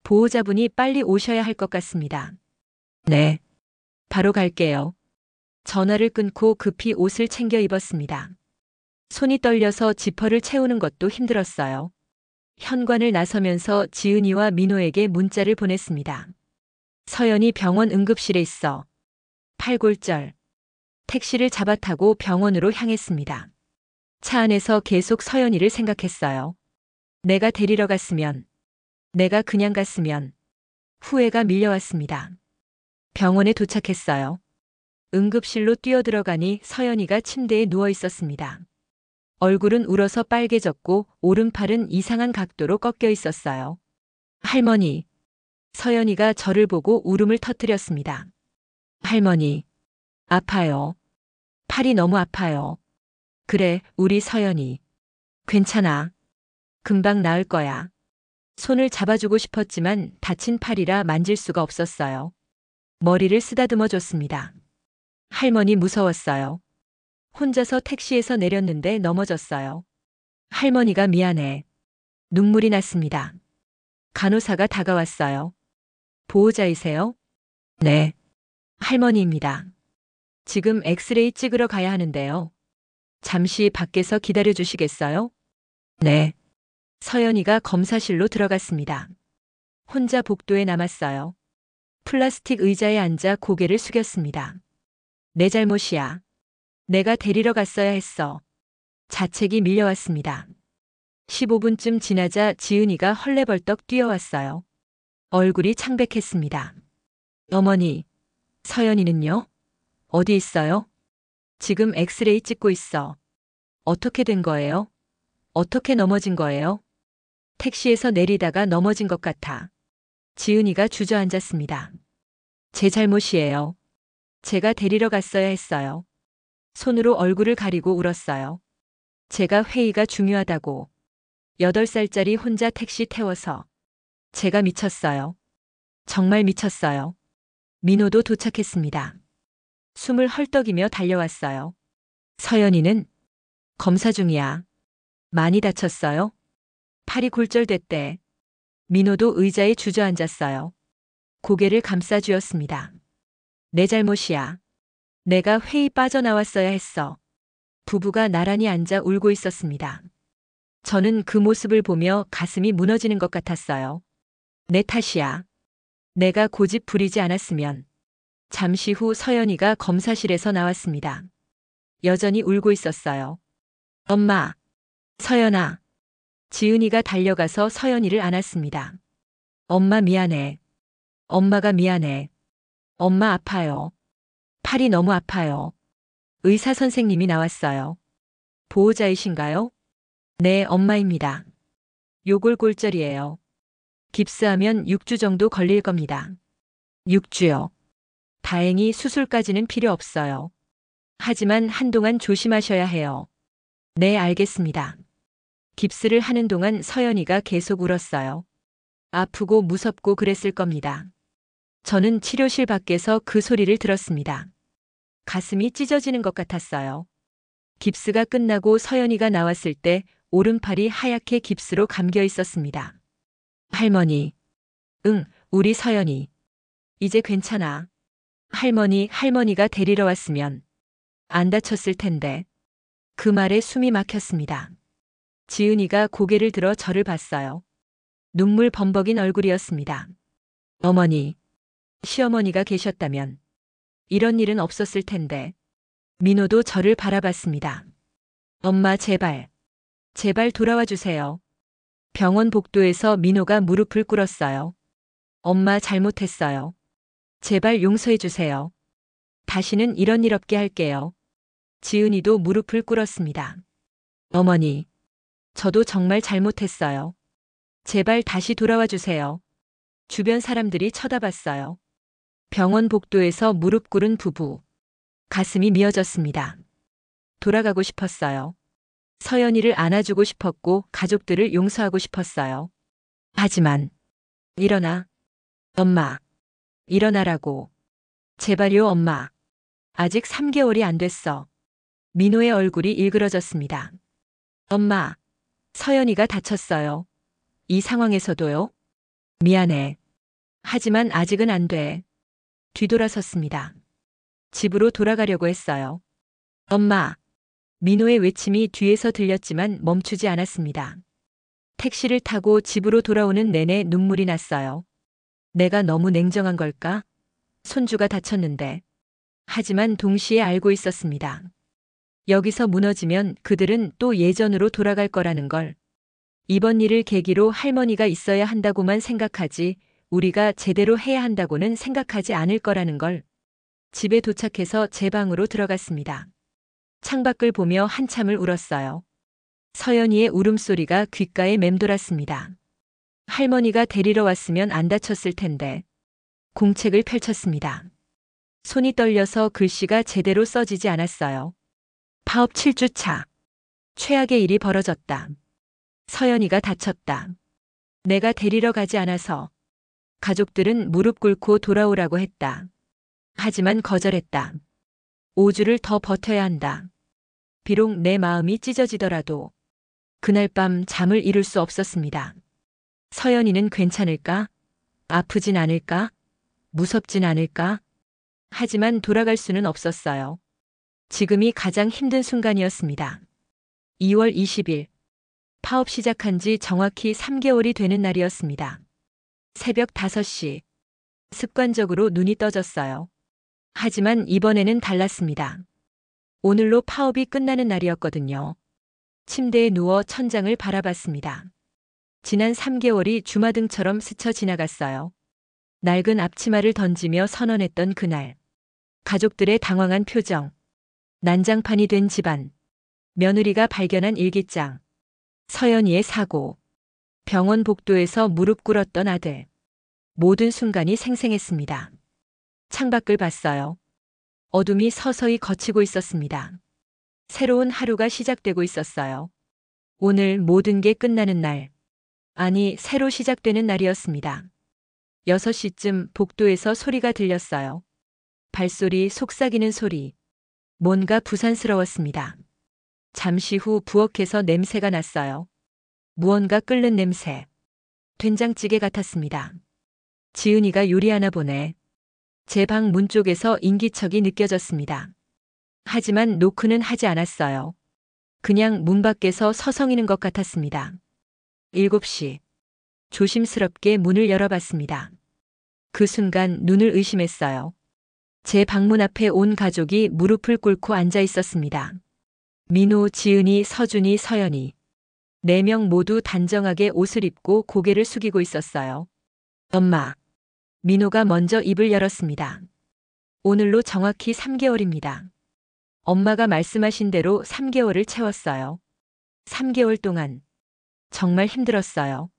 Speaker 2: 보호자분이 빨리 오셔야 할 것 같습니다. 네. 바로 갈게요. 전화를 끊고 급히 옷을 챙겨 입었습니다. 손이 떨려서 지퍼를 채우는 것도 힘들었어요. 현관을 나서면서 지은이와 민호에게 문자를 보냈습니다. 서연이 병원 응급실에 있어. 팔골절. 택시를 잡아 타고 병원으로 향했습니다. 차 안에서 계속 서연이를 생각했어요. 내가 데리러 갔으면, 내가 그냥 갔으면. 후회가 밀려왔습니다. 병원에 도착했어요. 응급실로 뛰어들어가니 서연이가 침대에 누워 있었습니다. 얼굴은 울어서 빨개졌고 오른팔은 이상한 각도로 꺾여 있었어요. 할머니. 서연이가 저를 보고 울음을 터뜨렸습니다. 할머니. 아파요. 팔이 너무 아파요. 그래, 우리 서연이. 괜찮아. 금방 나을 거야. 손을 잡아주고 싶었지만 다친 팔이라 만질 수가 없었어요. 머리를 쓰다듬어 줬습니다. 할머니 무서웠어요. 혼자서 택시에서 내렸는데 넘어졌어요. 할머니가 미안해. 눈물이 났습니다. 간호사가 다가왔어요. 보호자이세요? 네. 할머니입니다. 지금 엑스레이 찍으러 가야 하는데요. 잠시 밖에서 기다려 주시겠어요? 네. 서연이가 검사실로 들어갔습니다. 혼자 복도에 남았어요. 플라스틱 의자에 앉아 고개를 숙였습니다. 내 잘못이야. 내가 데리러 갔어야 했어. 자책이 밀려왔습니다. 15분쯤 지나자 지은이가 헐레벌떡 뛰어왔어요. 얼굴이 창백했습니다. 어머니, 서연이는요? 어디 있어요? 지금 엑스레이 찍고 있어. 어떻게 된 거예요? 어떻게 넘어진 거예요? 택시에서 내리다가 넘어진 것 같아. 지은이가 주저앉았습니다. 제 잘못이에요. 제가 데리러 갔어야 했어요. 손으로 얼굴을 가리고 울었어요. 제가 회의가 중요하다고. 8살짜리 혼자 택시 태워서. 제가 미쳤어요. 정말 미쳤어요. 민호도 도착했습니다. 숨을 헐떡이며 달려왔어요. 서연이는 검사 중이야. 많이 다쳤어요? 팔이 골절됐대. 민호도 의자에 주저앉았어요. 고개를 감싸쥐었습니다. 내 잘못이야. 내가 회의 빠져나왔어야 했어. 부부가 나란히 앉아 울고 있었습니다. 저는 그 모습을 보며 가슴이 무너지는 것 같았어요. 내 탓이야. 내가 고집 부리지 않았으면. 잠시 후 서연이가 검사실에서 나왔습니다. 여전히 울고 있었어요. 엄마, 서연아. 지은이가 달려가서 서연이를 안았습니다. 엄마 미안해. 엄마가 미안해. 엄마 아파요. 팔이 너무 아파요. 의사 선생님이 나왔어요. 보호자이신가요? 네, 엄마입니다. 요골골절이에요. 깁스하면 6주 정도 걸릴 겁니다. 6주요. 다행히 수술까지는 필요 없어요. 하지만 한동안 조심하셔야 해요. 네, 알겠습니다. 깁스를 하는 동안 서연이가 계속 울었어요. 아프고 무섭고 그랬을 겁니다. 저는 치료실 밖에서 그 소리를 들었습니다. 가슴이 찢어지는 것 같았어요. 깁스가 끝나고 서연이가 나왔을 때 오른팔이 하얗게 깁스로 감겨 있었습니다. 할머니. 응, 우리 서연이. 이제 괜찮아. 할머니가 데리러 왔으면 안 다쳤을 텐데. 그 말에 숨이 막혔습니다. 지은이가 고개를 들어 저를 봤어요. 눈물 범벅인 얼굴이었습니다. 어머니, 시어머니가 계셨다면 이런 일은 없었을 텐데. 민호도 저를 바라봤습니다. 엄마 제발, 제발 돌아와 주세요. 병원 복도에서 민호가 무릎을 꿇었어요. 엄마 잘못했어요. 제발 용서해 주세요. 다시는 이런 일 없게 할게요. 지은이도 무릎을 꿇었습니다. 어머니, 저도 정말 잘못했어요. 제발 다시 돌아와 주세요. 주변 사람들이 쳐다봤어요. 병원 복도에서 무릎 꿇은 부부. 가슴이 미어졌습니다. 돌아가고 싶었어요. 서연이를 안아주고 싶었고 가족들을 용서하고 싶었어요. 하지만 일어나. 엄마. 일어나라고. 제발요 엄마. 아직 3개월이 안 됐어. 민호의 얼굴이 일그러졌습니다. 엄마. 서연이가 다쳤어요. 이 상황에서도요? 미안해. 하지만 아직은 안 돼. 뒤돌아섰습니다. 집으로 돌아가려고 했어요. 엄마. 민호의 외침이 뒤에서 들렸지만 멈추지 않았습니다. 택시를 타고 집으로 돌아오는 내내 눈물이 났어요. 내가 너무 냉정한 걸까? 손주가 다쳤는데. 하지만 동시에 알고 있었습니다. 여기서 무너지면 그들은 또 예전으로 돌아갈 거라는 걸. 이번 일을 계기로 할머니가 있어야 한다고만 생각하지 우리가 제대로 해야 한다고는 생각하지 않을 거라는 걸. 집에 도착해서 제 방으로 들어갔습니다. 창밖을 보며 한참을 울었어요. 서연이의 울음소리가 귓가에 맴돌았습니다. 할머니가 데리러 왔으면 안 다쳤을 텐데. 공책을 펼쳤습니다. 손이 떨려서 글씨가 제대로 써지지 않았어요. 파업 7주차. 최악의 일이 벌어졌다. 서연이가 다쳤다. 내가 데리러 가지 않아서. 가족들은 무릎 꿇고 돌아오라고 했다. 하지만 거절했다. 5주를 더 버텨야 한다. 비록 내 마음이 찢어지더라도 그날 밤 잠을 이룰 수 없었습니다. 서연이는 괜찮을까? 아프진 않을까? 무섭진 않을까? 하지만 돌아갈 수는 없었어요. 지금이 가장 힘든 순간이었습니다. 2월 20일. 파업 시작한 지 정확히 3개월이 되는 날이었습니다. 새벽 5시. 습관적으로 눈이 떠졌어요. 하지만 이번에는 달랐습니다. 오늘로 파업이 끝나는 날이었거든요. 침대에 누워 천장을 바라봤습니다. 지난 3개월이 주마등처럼 스쳐 지나갔어요. 낡은 앞치마를 던지며 선언했던 그날. 가족들의 당황한 표정. 난장판이 된 집안. 며느리가 발견한 일기장. 서연이의 사고. 병원 복도에서 무릎 꿇었던 아들. 모든 순간이 생생했습니다. 창밖을 봤어요. 어둠이 서서히 걷히고 있었습니다. 새로운 하루가 시작되고 있었어요. 오늘 모든 게 끝나는 날. 아니, 새로 시작되는 날이었습니다. 6시쯤 복도에서 소리가 들렸어요. 발소리, 속삭이는 소리. 뭔가 부산스러웠습니다. 잠시 후 부엌에서 냄새가 났어요. 무언가 끓는 냄새. 된장찌개 같았습니다. 지은이가 요리하나 보네. 제 방 문 쪽에서 인기척이 느껴졌습니다. 하지만 노크는 하지 않았어요. 그냥 문 밖에서 서성이는 것 같았습니다. 7시. 조심스럽게 문을 열어봤습니다. 그 순간 눈을 의심했어요. 제 방문 앞에 온 가족이 무릎을 꿇고 앉아 있었습니다. 민호, 지은이, 서준이, 서연이. 4명 모두 단정하게 옷을 입고 고개를 숙이고 있었어요. 엄마. 민호가 먼저 입을 열었습니다. 오늘로 정확히 3개월입니다. 엄마가 말씀하신 대로 3개월을 채웠어요. 3개월 동안 정말 힘들었어요.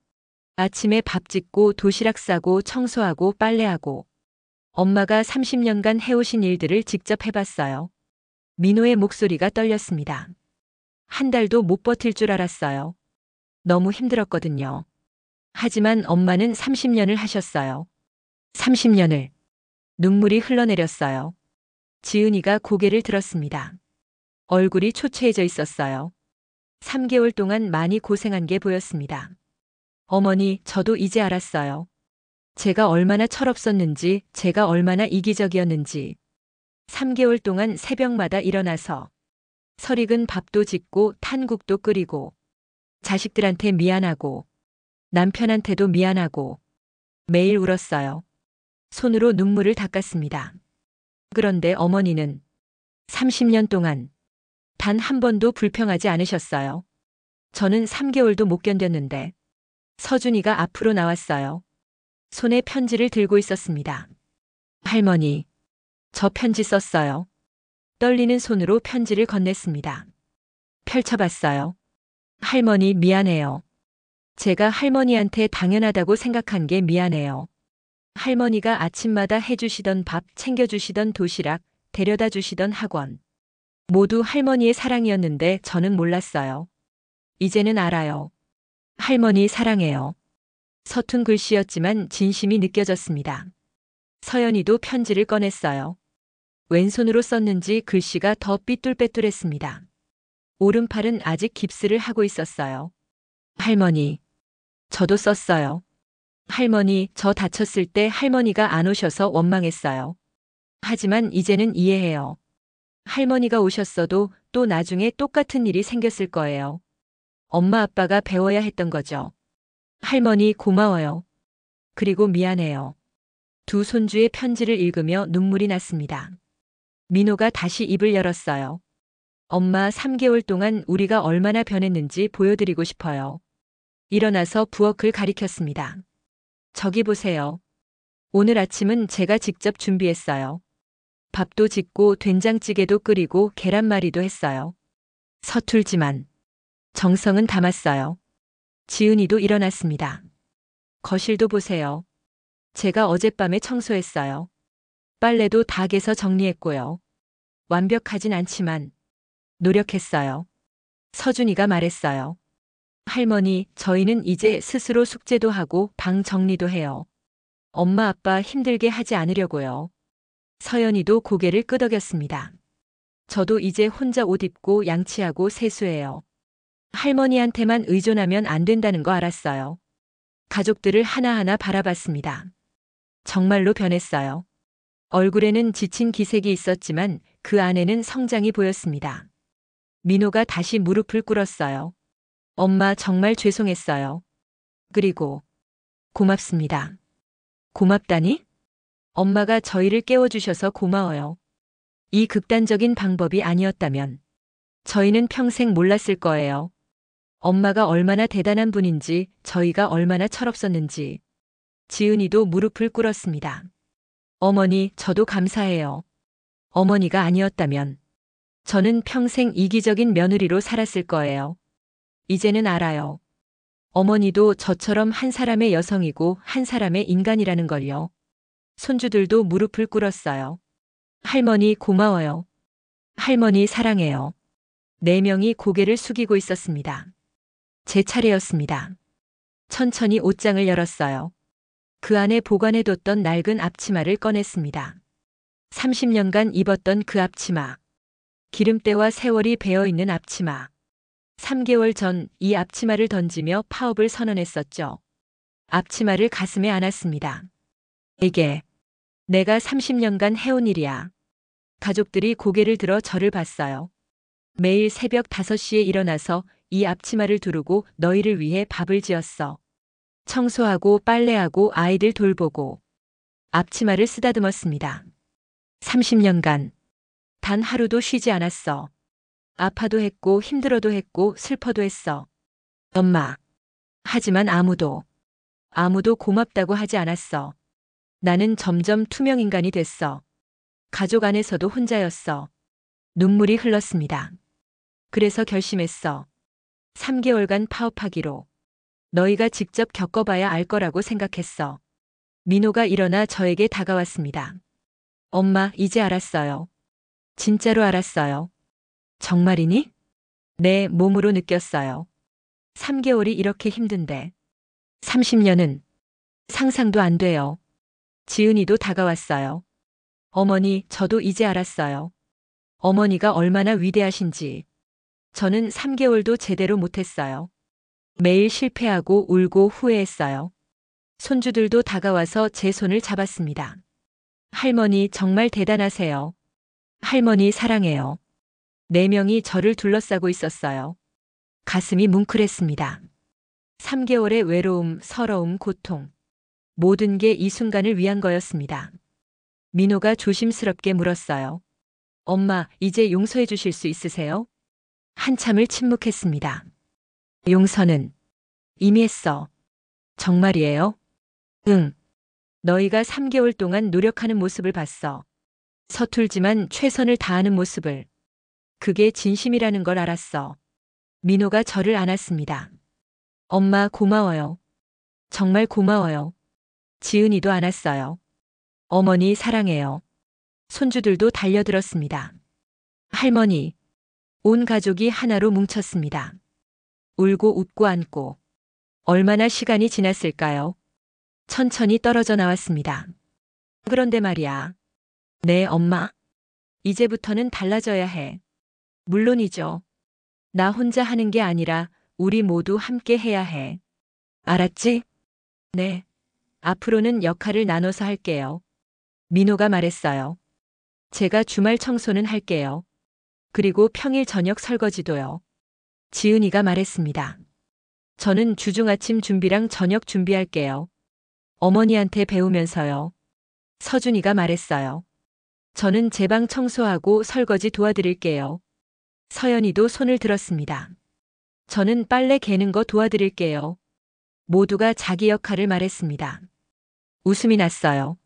Speaker 2: 아침에 밥 짓고 도시락 싸고 청소하고 빨래하고 엄마가 30년간 해오신 일들을 직접 해봤어요. 민호의 목소리가 떨렸습니다. 한 달도 못 버틸 줄 알았어요. 너무 힘들었거든요. 하지만 엄마는 30년을 하셨어요. 30년을. 눈물이 흘러내렸어요. 지은이가 고개를 들었습니다. 얼굴이 초췌해져 있었어요. 3개월 동안 많이 고생한 게 보였습니다. 어머니, 저도 이제 알았어요. 제가 얼마나 철없었는지, 제가 얼마나 이기적이었는지. 3개월 동안 새벽마다 일어나서 설익은 밥도 짓고 탄국도 끓이고 자식들한테 미안하고 남편한테도 미안하고 매일 울었어요. 손으로 눈물을 닦았습니다. 그런데 어머니는 30년 동안 단 한 번도 불평하지 않으셨어요. 저는 3개월도 못 견뎠는데 서준이가 앞으로 나왔어요. 손에 편지를 들고 있었습니다. 할머니, 저 편지 썼어요. 떨리는 손으로 편지를 건넸습니다. 펼쳐봤어요. 할머니 미안해요. 제가 할머니한테 당연하다고 생각한 게 미안해요. 할머니가 아침마다 해주시던 밥, 챙겨주시던 도시락, 데려다 주시던 학원. 모두 할머니의 사랑이었는데 저는 몰랐어요. 이제는 알아요. 할머니 사랑해요. 서툰 글씨였지만 진심이 느껴졌습니다. 서연이도 편지를 꺼냈어요. 왼손으로 썼는지 글씨가 더 삐뚤빼뚤했습니다. 오른팔은 아직 깁스를 하고 있었어요. 할머니, 저도 썼어요. 할머니, 저 다쳤을 때 할머니가 안 오셔서 원망했어요. 하지만 이제는 이해해요. 할머니가 오셨어도 또 나중에 똑같은 일이 생겼을 거예요. 엄마 아빠가 배워야 했던 거죠. 할머니 고마워요. 그리고 미안해요. 두 손주의 편지를 읽으며 눈물이 났습니다. 민호가 다시 입을 열었어요. 엄마 3개월 동안 우리가 얼마나 변했는지 보여드리고 싶어요. 일어나서 부엌을 가리켰습니다. 저기 보세요. 오늘 아침은 제가 직접 준비했어요. 밥도 짓고 된장찌개도 끓이고 계란말이도 했어요. 서툴지만 정성은 담았어요. 지은이도 일어났습니다. 거실도 보세요. 제가 어젯밤에 청소했어요. 빨래도 닭에서 정리했고요. 완벽하진 않지만 노력했어요. 서준이가 말했어요. 할머니, 저희는 이제 스스로 숙제도 하고 방 정리도 해요. 엄마 아빠 힘들게 하지 않으려고요. 서연이도 고개를 끄덕였습니다. 저도 이제 혼자 옷 입고 양치하고 세수해요. 할머니한테만 의존하면 안 된다는 거 알았어요. 가족들을 하나하나 바라봤습니다. 정말로 변했어요. 얼굴에는 지친 기색이 있었지만 그 안에는 성장이 보였습니다. 민호가 다시 무릎을 꿇었어요. 엄마 정말 죄송했어요. 그리고 고맙습니다. 고맙다니? 엄마가 저희를 깨워주셔서 고마워요. 이 극단적인 방법이 아니었다면 저희는 평생 몰랐을 거예요. 엄마가 얼마나 대단한 분인지, 저희가 얼마나 철없었는지. 지은이도 무릎을 꿇었습니다. 어머니, 저도 감사해요. 어머니가 아니었다면 저는 평생 이기적인 며느리로 살았을 거예요. 이제는 알아요. 어머니도 저처럼 한 사람의 여성이고 한 사람의 인간이라는 걸요. 손주들도 무릎을 꿇었어요. 할머니 고마워요. 할머니 사랑해요. 네 명이 고개를 숙이고 있었습니다. 제 차례였습니다. 천천히 옷장을 열었어요. 그 안에 보관해뒀던 낡은 앞치마를 꺼냈습니다. 30년간 입었던 그 앞치마. 기름때와 세월이 배어있는 앞치마. 3개월 전 이 앞치마를 던지며 파업을 선언했었죠. 앞치마를 가슴에 안았습니다. 이게 내가 30년간 해온 일이야. 가족들이 고개를 들어 저를 봤어요. 매일 새벽 5시에 일어나서 이 앞치마를 두르고 너희를 위해 밥을 지었어. 청소하고 빨래하고 아이들 돌보고. 앞치마를 쓰다듬었습니다. 30년간 단 하루도 쉬지 않았어. 아파도 했고 힘들어도 했고 슬퍼도 했어. 엄마. 하지만 아무도 고맙다고 하지 않았어. 나는 점점 투명 인간이 됐어. 가족 안에서도 혼자였어. 눈물이 흘렀습니다. 그래서 결심했어. 3개월간 파업하기로. 너희가 직접 겪어봐야 알 거라고 생각했어. 민호가 일어나 저에게 다가왔습니다. 엄마, 이제 알았어요. 진짜로 알았어요. 정말이니? 내 몸으로 느꼈어요. 3개월이 이렇게 힘든데. 30년은 상상도 안 돼요. 지은이도 다가왔어요. 어머니, 저도 이제 알았어요. 어머니가 얼마나 위대하신지. 저는 3개월도 제대로 못했어요. 매일 실패하고 울고 후회했어요. 손주들도 다가와서 제 손을 잡았습니다. 할머니 정말 대단하세요. 할머니 사랑해요. 4명이 저를 둘러싸고 있었어요. 가슴이 뭉클했습니다. 3개월의 외로움, 서러움, 고통. 모든 게 이 순간을 위한 거였습니다. 민호가 조심스럽게 물었어요. 엄마, 이제 용서해 주실 수 있으세요? 한참을 침묵했습니다. 용서는 이미 했어. 정말이에요? 응. 너희가 3개월 동안 노력하는 모습을 봤어. 서툴지만 최선을 다하는 모습을. 그게 진심이라는 걸 알았어. 민호가 저를 안았습니다. 엄마 고마워요. 정말 고마워요. 지은이도 안았어요. 어머니 사랑해요. 손주들도 달려들었습니다. 할머니. 온 가족이 하나로 뭉쳤습니다. 울고 웃고 안고. 얼마나 시간이 지났을까요? 천천히 떨어져 나왔습니다. 그런데 말이야. 네, 엄마. 이제부터는 달라져야 해. 물론이죠. 나 혼자 하는 게 아니라 우리 모두 함께 해야 해. 알았지? 네. 앞으로는 역할을 나눠서 할게요. 민호가 말했어요. 제가 주말 청소는 할게요. 그리고 평일 저녁 설거지도요. 지은이가 말했습니다. 저는 주중 아침 준비랑 저녁 준비할게요. 어머니한테 배우면서요. 서준이가 말했어요. 저는 제 방 청소하고 설거지 도와드릴게요. 서연이도 손을 들었습니다. 저는 빨래 개는 거 도와드릴게요. 모두가 자기 역할을 말했습니다. 웃음이 났어요.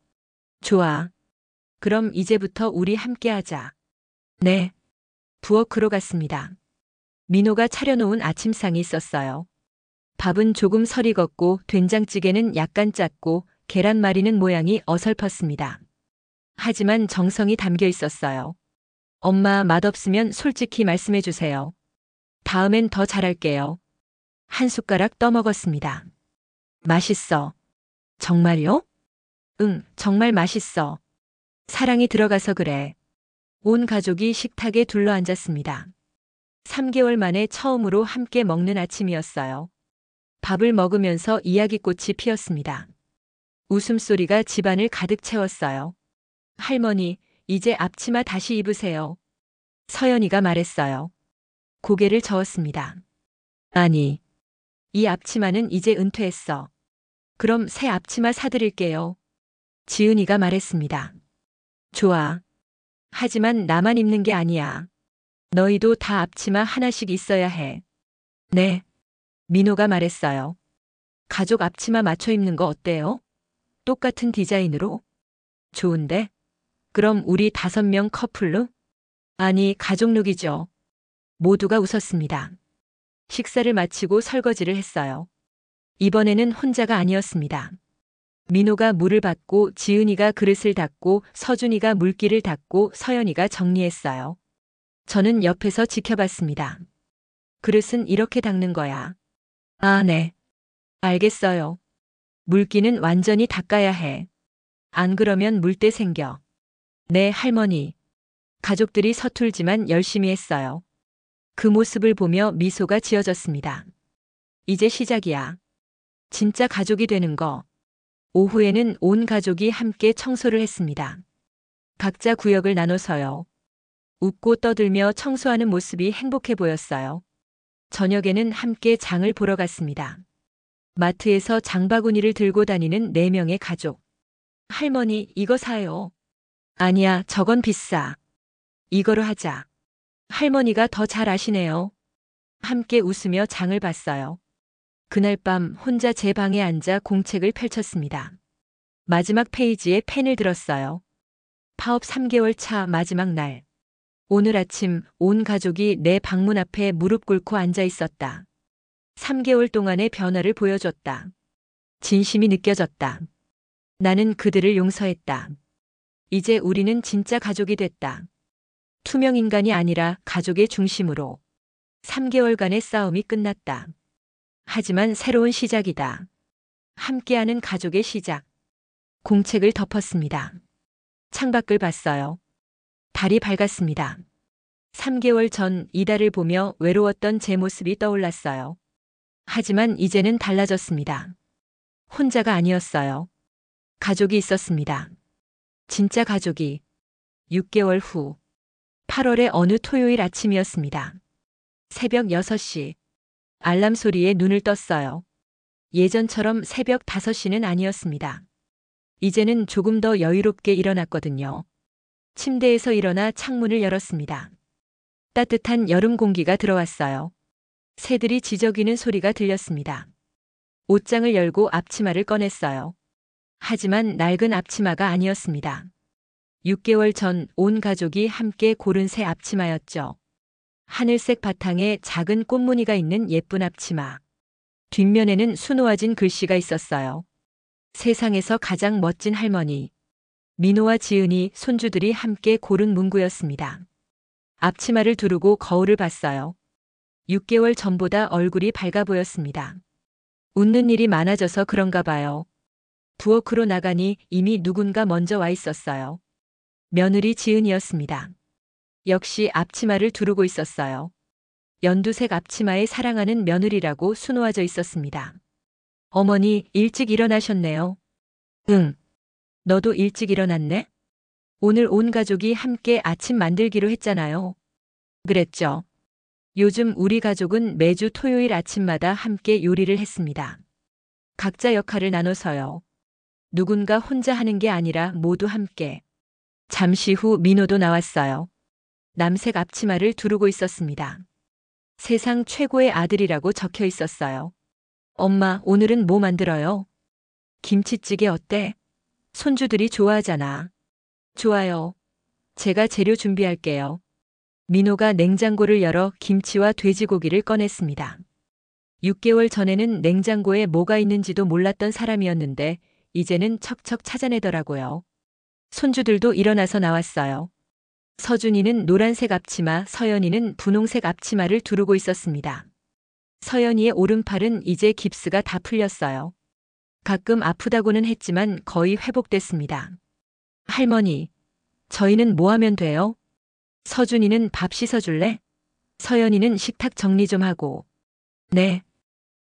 Speaker 2: 좋아. 그럼 이제부터 우리 함께 하자. 네. 부엌으로 갔습니다. 민호가 차려놓은 아침상이 있었어요. 밥은 조금 설이 걷고 된장찌개는 약간 짰고 계란말이는 모양이 어설펐습니다. 하지만 정성이 담겨 있었어요. 엄마 맛없으면 솔직히 말씀해 주세요. 다음엔 더 잘할게요. 한 숟가락 떠먹었습니다. 맛있어. 정말요? 응, 정말 맛있어. 사랑이 들어가서 그래. 온 가족이 식탁에 둘러앉았습니다. 3개월 만에 처음으로 함께 먹는 아침이었어요. 밥을 먹으면서 이야기꽃이 피었습니다. 웃음소리가 집안을 가득 채웠어요. 할머니, 이제 앞치마 다시 입으세요. 서연이가 말했어요. 고개를 저었습니다. 아니, 이 앞치마는 이제 은퇴했어. 그럼 새 앞치마 사드릴게요. 지은이가 말했습니다. 좋아. 하지만 나만 입는 게 아니야. 너희도 다 앞치마 하나씩 있어야 해. 네. 민호가 말했어요. 가족 앞치마 맞춰 입는 거 어때요? 똑같은 디자인으로? 좋은데? 그럼 우리 5명 커플로? 아니, 가족룩이죠. 모두가 웃었습니다. 식사를 마치고 설거지를 했어요. 이번에는 혼자가 아니었습니다. 민호가 물을 받고 지은이가 그릇을 닦고 서준이가 물기를 닦고 서연이가 정리했어요. 저는 옆에서 지켜봤습니다. 그릇은 이렇게 닦는 거야. 아, 네. 알겠어요. 물기는 완전히 닦아야 해. 안 그러면 물때 생겨. 네, 할머니. 가족들이 서툴지만 열심히 했어요. 그 모습을 보며 미소가 지어졌습니다. 이제 시작이야. 진짜 가족이 되는 거. 오후에는 온 가족이 함께 청소를 했습니다. 각자 구역을 나눠서요. 웃고 떠들며 청소하는 모습이 행복해 보였어요. 저녁에는 함께 장을 보러 갔습니다. 마트에서 장바구니를 들고 다니는 4명의 가족. 할머니, 이거 사요. 아니야, 저건 비싸. 이거로 하자. 할머니가 더 잘 아시네요. 함께 웃으며 장을 봤어요. 그날 밤 혼자 제 방에 앉아 공책을 펼쳤습니다. 마지막 페이지에 펜을 들었어요. 파업 3개월 차 마지막 날. 오늘 아침 온 가족이 내 방문 앞에 무릎 꿇고 앉아 있었다. 3개월 동안의 변화를 보여줬다. 진심이 느껴졌다. 나는 그들을 용서했다. 이제 우리는 진짜 가족이 됐다. 투명 인간이 아니라 가족의 중심으로. 3개월간의 싸움이 끝났다. 하지만 새로운 시작이다. 함께하는 가족의 시작. 공책을 덮었습니다. 창밖을 봤어요. 달이 밝았습니다. 3개월 전 이달을 보며 외로웠던 제 모습이 떠올랐어요. 하지만 이제는 달라졌습니다. 혼자가 아니었어요. 가족이 있었습니다. 진짜 가족이. 6개월 후. 8월의 어느 토요일 아침이었습니다. 새벽 6시. 알람 소리에 눈을 떴어요. 예전처럼 새벽 5시는 아니었습니다. 이제는 조금 더 여유롭게 일어났거든요. 침대에서 일어나 창문을 열었습니다. 따뜻한 여름 공기가 들어왔어요. 새들이 지저귀는 소리가 들렸습니다. 옷장을 열고 앞치마를 꺼냈어요. 하지만 낡은 앞치마가 아니었습니다. 6개월 전 온 가족이 함께 고른 새 앞치마였죠. 하늘색 바탕에 작은 꽃무늬가 있는 예쁜 앞치마. 뒷면에는 수놓아진 글씨가 있었어요. 세상에서 가장 멋진 할머니. 민호와 지은이 손주들이 함께 고른 문구였습니다. 앞치마를 두르고 거울을 봤어요. 6개월 전보다 얼굴이 밝아 보였습니다. 웃는 일이 많아져서 그런가 봐요. 부엌으로 나가니 이미 누군가 먼저 와 있었어요. 며느리 지은이었습니다. 역시 앞치마를 두르고 있었어요. 연두색 앞치마에 사랑하는 며느리라고 수놓아져 있었습니다. 어머니, 일찍 일어나셨네요. 응. 너도 일찍 일어났네? 오늘 온 가족이 함께 아침 만들기로 했잖아요. 그랬죠. 요즘 우리 가족은 매주 토요일 아침마다 함께 요리를 했습니다. 각자 역할을 나눠서요. 누군가 혼자 하는 게 아니라 모두 함께. 잠시 후 민호도 나왔어요. 남색 앞치마를 두르고 있었습니다. 세상 최고의 아들이라고 적혀 있었어요. 엄마, 오늘은 뭐 만들어요? 김치찌개 어때? 손주들이 좋아하잖아. 좋아요. 제가 재료 준비할게요. 민호가 냉장고를 열어 김치와 돼지고기를 꺼냈습니다. 6개월 전에는 냉장고에 뭐가 있는지도 몰랐던 사람이었는데 이제는 척척 찾아내더라고요. 손주들도 일어나서 나왔어요. 서준이는 노란색 앞치마, 서연이는 분홍색 앞치마를 두르고 있었습니다. 서연이의 오른팔은 이제 깁스가 다 풀렸어요. 가끔 아프다고는 했지만 거의 회복됐습니다. 할머니, 저희는 뭐 하면 돼요? 서준이는 밥 씻어줄래? 서연이는 식탁 정리 좀 하고. 네.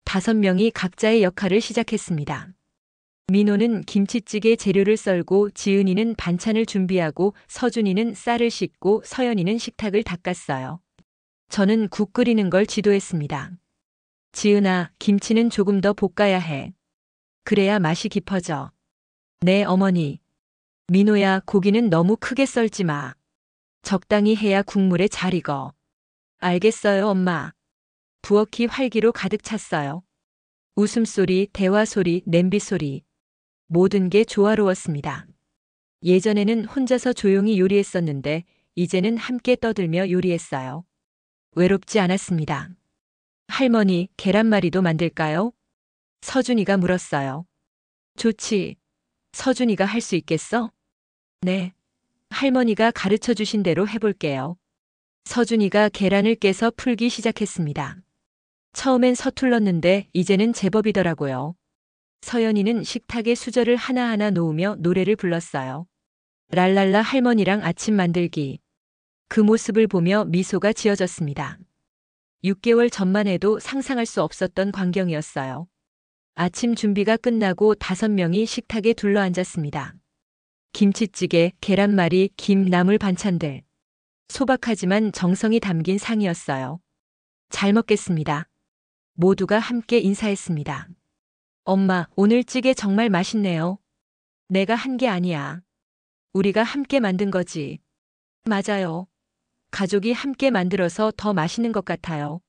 Speaker 2: 5명이 각자의 역할을 시작했습니다. 민호는 김치찌개 재료를 썰고 지은이는 반찬을 준비하고 서준이는 쌀을 씻고 서연이는 식탁을 닦았어요. 저는 국 끓이는 걸 지도했습니다. 지은아, 김치는 조금 더 볶아야 해. 그래야 맛이 깊어져. 네, 어머니. 민호야, 고기는 너무 크게 썰지 마. 적당히 해야 국물에 잘 익어. 알겠어요, 엄마. 부엌이 활기로 가득 찼어요. 웃음소리, 대화소리, 냄비소리. 모든 게 조화로웠습니다. 예전에는 혼자서 조용히 요리했었는데 이제는 함께 떠들며 요리했어요. 외롭지 않았습니다. 할머니, 계란말이도 만들까요? 서준이가 물었어요. 좋지. 서준이가 할 수 있겠어? 네. 할머니가 가르쳐 주신 대로 해볼게요. 서준이가 계란을 깨서 풀기 시작했습니다. 처음엔 서툴렀는데 이제는 제법이더라고요. 서연이는 식탁에 수저를 하나하나 놓으며 노래를 불렀어요. 랄랄라 할머니랑 아침 만들기. 그 모습을 보며 미소가 지어졌습니다. 6개월 전만 해도 상상할 수 없었던 광경이었어요. 아침 준비가 끝나고 5명이 식탁에 둘러앉았습니다. 김치찌개, 계란말이, 김, 나물 반찬들. 소박하지만 정성이 담긴 상이었어요. 잘 먹겠습니다. 모두가 함께 인사했습니다. 엄마, 오늘 찌개 정말 맛있네요. 내가 한 게 아니야. 우리가 함께 만든 거지. 맞아요. 가족이 함께 만들어서 더 맛있는 것 같아요.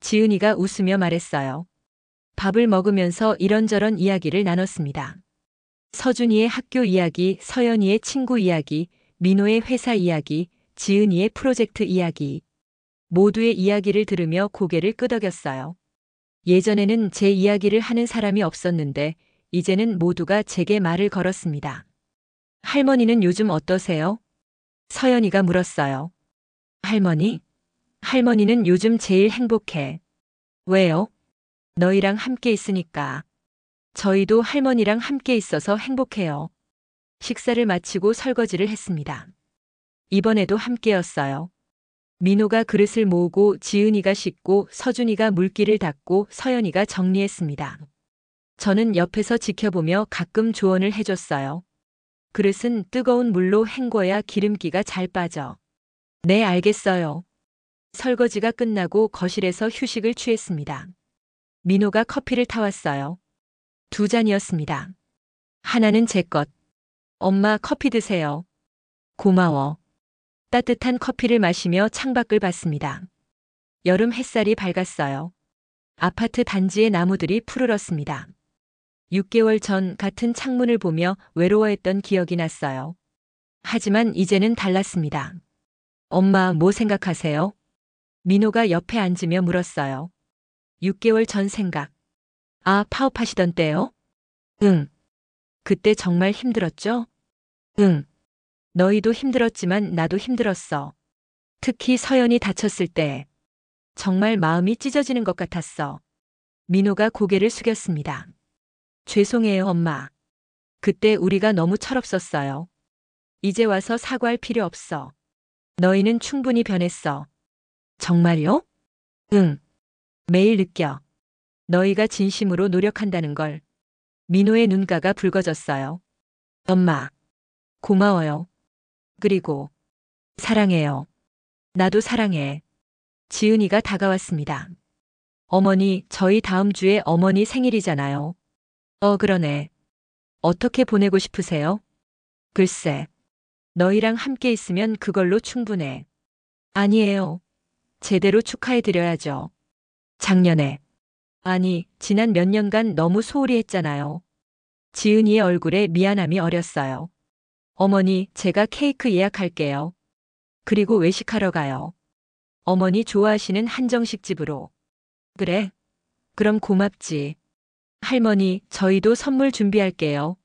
Speaker 2: 지은이가 웃으며 말했어요. 밥을 먹으면서 이런저런 이야기를 나눴습니다. 서준이의 학교 이야기, 서연이의 친구 이야기, 민호의 회사 이야기, 지은이의 프로젝트 이야기. 모두의 이야기를 들으며 고개를 끄덕였어요. 예전에는 제 이야기를 하는 사람이 없었는데 이제는 모두가 제게 말을 걸었습니다. 할머니는 요즘 어떠세요? 서연이가 물었어요. 할머니? 할머니는 요즘 제일 행복해. 왜요? 너희랑 함께 있으니까. 저희도 할머니랑 함께 있어서 행복해요. 식사를 마치고 설거지를 했습니다. 이번에도 함께였어요. 민호가 그릇을 모으고 지은이가 씻고 서준이가 물기를 닦고 서연이가 정리했습니다. 저는 옆에서 지켜보며 가끔 조언을 해줬어요. 그릇은 뜨거운 물로 헹궈야 기름기가 잘 빠져. 네, 알겠어요. 설거지가 끝나고 거실에서 휴식을 취했습니다. 민호가 커피를 타왔어요. 2잔이었습니다. 하나는 제 것. 엄마, 커피 드세요. 고마워. 따뜻한 커피를 마시며 창밖을 봤습니다. 여름 햇살이 밝았어요. 아파트 단지의 나무들이 푸르렀습니다. 6개월 전 같은 창문을 보며 외로워했던 기억이 났어요. 하지만 이제는 달랐습니다. 엄마, 뭐 생각하세요? 민호가 옆에 앉으며 물었어요. 6개월 전 생각. 아, 파업하시던 때요? 응. 그때 정말 힘들었죠? 응. 너희도 힘들었지만 나도 힘들었어. 특히 서연이 다쳤을 때. 정말 마음이 찢어지는 것 같았어. 민호가 고개를 숙였습니다. 죄송해요, 엄마. 그때 우리가 너무 철없었어요. 이제 와서 사과할 필요 없어. 너희는 충분히 변했어. 정말요? 응. 매일 느껴. 너희가 진심으로 노력한다는 걸. 민호의 눈가가 붉어졌어요. 엄마. 고마워요. 그리고 사랑해요. 나도 사랑해. 지은이가 다가왔습니다. 어머니, 저희 다음 주에 어머니 생일이잖아요. 그러네. 어떻게 보내고 싶으세요? 글쎄. 너희랑 함께 있으면 그걸로 충분해. 아니에요. 제대로 축하해드려야죠. 작년에. 아니, 지난 몇 년간 너무 소홀히 했잖아요. 지은이의 얼굴에 미안함이 어렸어요. 어머니, 제가 케이크 예약할게요. 그리고 외식하러 가요. 어머니 좋아하시는 한정식 집으로. 그래? 그럼 고맙지. 할머니, 저희도 선물 준비할게요.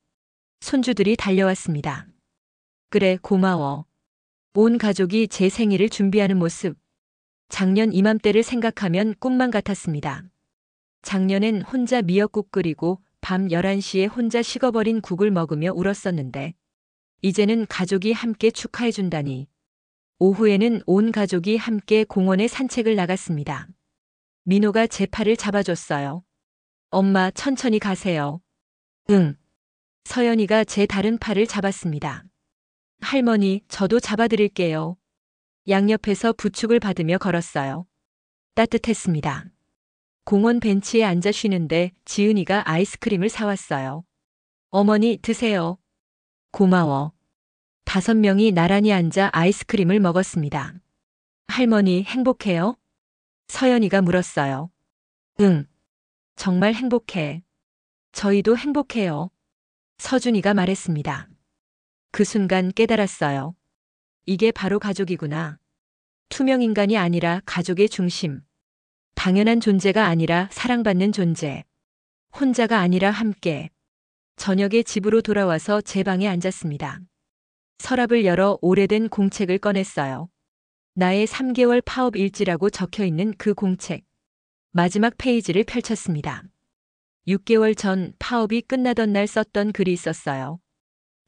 Speaker 2: 손주들이 달려왔습니다. 그래, 고마워. 온 가족이 제 생일을 준비하는 모습. 작년 이맘때를 생각하면 꿈만 같았습니다. 작년엔 혼자 미역국 끓이고 밤 11시에 혼자 식어버린 국을 먹으며 울었었는데 이제는 가족이 함께 축하해준다니. 오후에는 온 가족이 함께 공원에 산책을 나갔습니다. 민호가 제 팔을 잡아줬어요. 엄마, 천천히 가세요. 응. 서연이가 제 다른 팔을 잡았습니다. 할머니, 저도 잡아드릴게요. 양옆에서 부축을 받으며 걸었어요. 따뜻했습니다. 공원 벤치에 앉아 쉬는데 지은이가 아이스크림을 사왔어요. 어머니, 드세요. 고마워. 5명이 나란히 앉아 아이스크림을 먹었습니다. 할머니, 행복해요? 서연이가 물었어요. 응. 정말 행복해. 저희도 행복해요. 서준이가 말했습니다. 그 순간 깨달았어요. 이게 바로 가족이구나. 투명 인간이 아니라 가족의 중심. 당연한 존재가 아니라 사랑받는 존재. 혼자가 아니라 함께. 저녁에 집으로 돌아와서 제 방에 앉았습니다. 서랍을 열어 오래된 공책을 꺼냈어요. 나의 3개월 파업 일지라고 적혀 있는 그 공책. 마지막 페이지를 펼쳤습니다. 6개월 전 파업이 끝나던 날 썼던 글이 있었어요.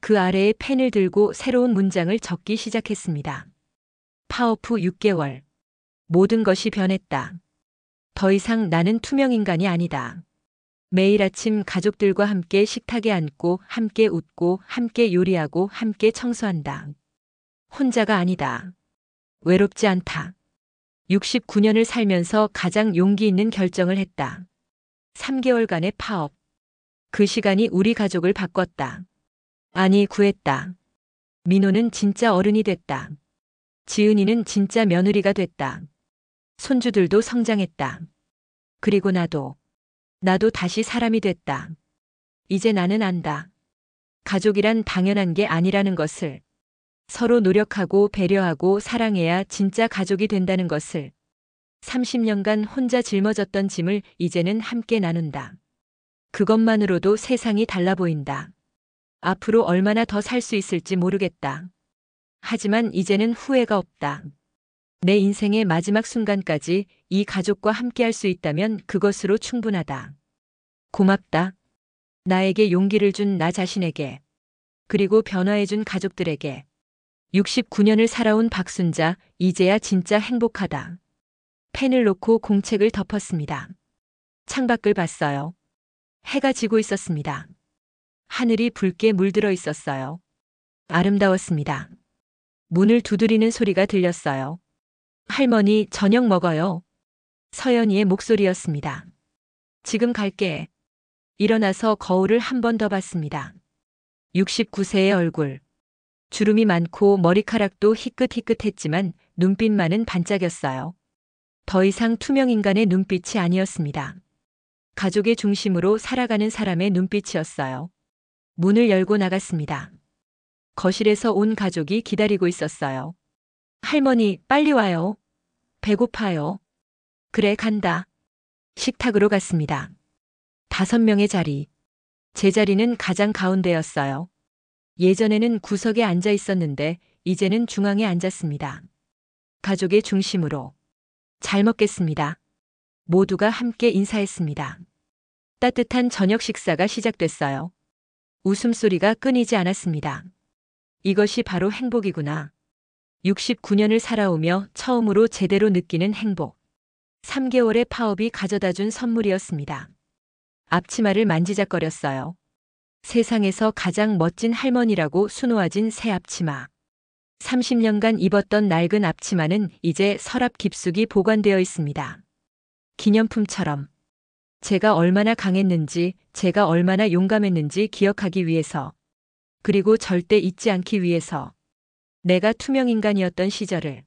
Speaker 2: 그 아래에 펜을 들고 새로운 문장을 적기 시작했습니다. 파업 후 6개월. 모든 것이 변했다. 더 이상 나는 투명 인간이 아니다. 매일 아침 가족들과 함께 식탁에 앉고 함께 웃고 함께 요리하고 함께 청소한다. 혼자가 아니다. 외롭지 않다. 69년을 살면서 가장 용기 있는 결정을 했다. 3개월간의 파업. 그 시간이 우리 가족을 바꿨다. 아니, 구했다. 민호는 진짜 어른이 됐다. 지은이는 진짜 며느리가 됐다. 손주들도 성장했다. 그리고 나도 다시 사람이 됐다. 이제 나는 안다. 가족이란 당연한 게 아니라는 것을. 서로 노력하고 배려하고 사랑해야 진짜 가족이 된다는 것을. 30년간 혼자 짊어졌던 짐을 이제는 함께 나눈다. 그것만으로도 세상이 달라 보인다. 앞으로 얼마나 더 살 수 있을지 모르겠다. 하지만 이제는 후회가 없다. 내 인생의 마지막 순간까지 이 가족과 함께할 수 있다면 그것으로 충분하다. 고맙다. 나에게 용기를 준 나 자신에게. 그리고 변화해준 가족들에게. 69년을 살아온 박순자, 이제야 진짜 행복하다. 펜을 놓고 공책을 덮었습니다. 창밖을 봤어요. 해가 지고 있었습니다. 하늘이 붉게 물들어 있었어요. 아름다웠습니다. 문을 두드리는 소리가 들렸어요. 할머니, 저녁 먹어요. 서연이의 목소리였습니다. 지금 갈게. 일어나서 거울을 한 번 더 봤습니다. 69세의 얼굴. 주름이 많고 머리카락도 희끗희끗했지만 눈빛만은 반짝였어요. 더 이상 투명 인간의 눈빛이 아니었습니다. 가족의 중심으로 살아가는 사람의 눈빛이었어요. 문을 열고 나갔습니다. 거실에서 온 가족이 기다리고 있었어요. 할머니, 빨리 와요. 배고파요. 그래, 간다. 식탁으로 갔습니다. 5명의 자리. 제 자리는 가장 가운데였어요. 예전에는 구석에 앉아 있었는데 이제는 중앙에 앉았습니다. 가족의 중심으로. 잘 먹겠습니다. 모두가 함께 인사했습니다. 따뜻한 저녁 식사가 시작됐어요. 웃음소리가 끊이지 않았습니다. 이것이 바로 행복이구나. 69년을 살아오며 처음으로 제대로 느끼는 행복. 3개월의 파업이 가져다준 선물이었습니다. 앞치마를 만지작거렸어요. 세상에서 가장 멋진 할머니라고 수놓아진 새 앞치마. 30년간 입었던 낡은 앞치마는 이제 서랍 깊숙이 보관되어 있습니다. 기념품처럼. 제가 얼마나 강했는지, 제가 얼마나 용감했는지 기억하기 위해서. 그리고 절대 잊지 않기 위해서. 내가 투명인간이었던 시절을.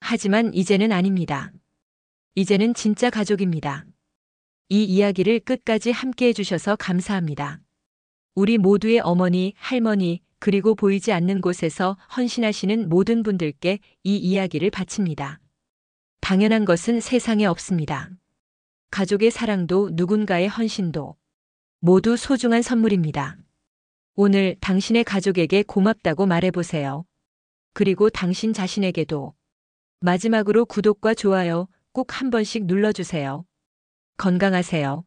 Speaker 2: 하지만 이제는 아닙니다. 이제는 진짜 가족입니다. 이 이야기를 끝까지 함께 해주셔서 감사합니다. 우리 모두의 어머니, 할머니, 그리고 보이지 않는 곳에서 헌신하시는 모든 분들께 이 이야기를 바칩니다. 당연한 것은 세상에 없습니다. 가족의 사랑도 누군가의 헌신도 모두 소중한 선물입니다. 오늘 당신의 가족에게 고맙다고 말해보세요. 그리고 당신 자신에게도. 마지막으로 구독과 좋아요 꼭 한 번씩 눌러주세요. 건강하세요.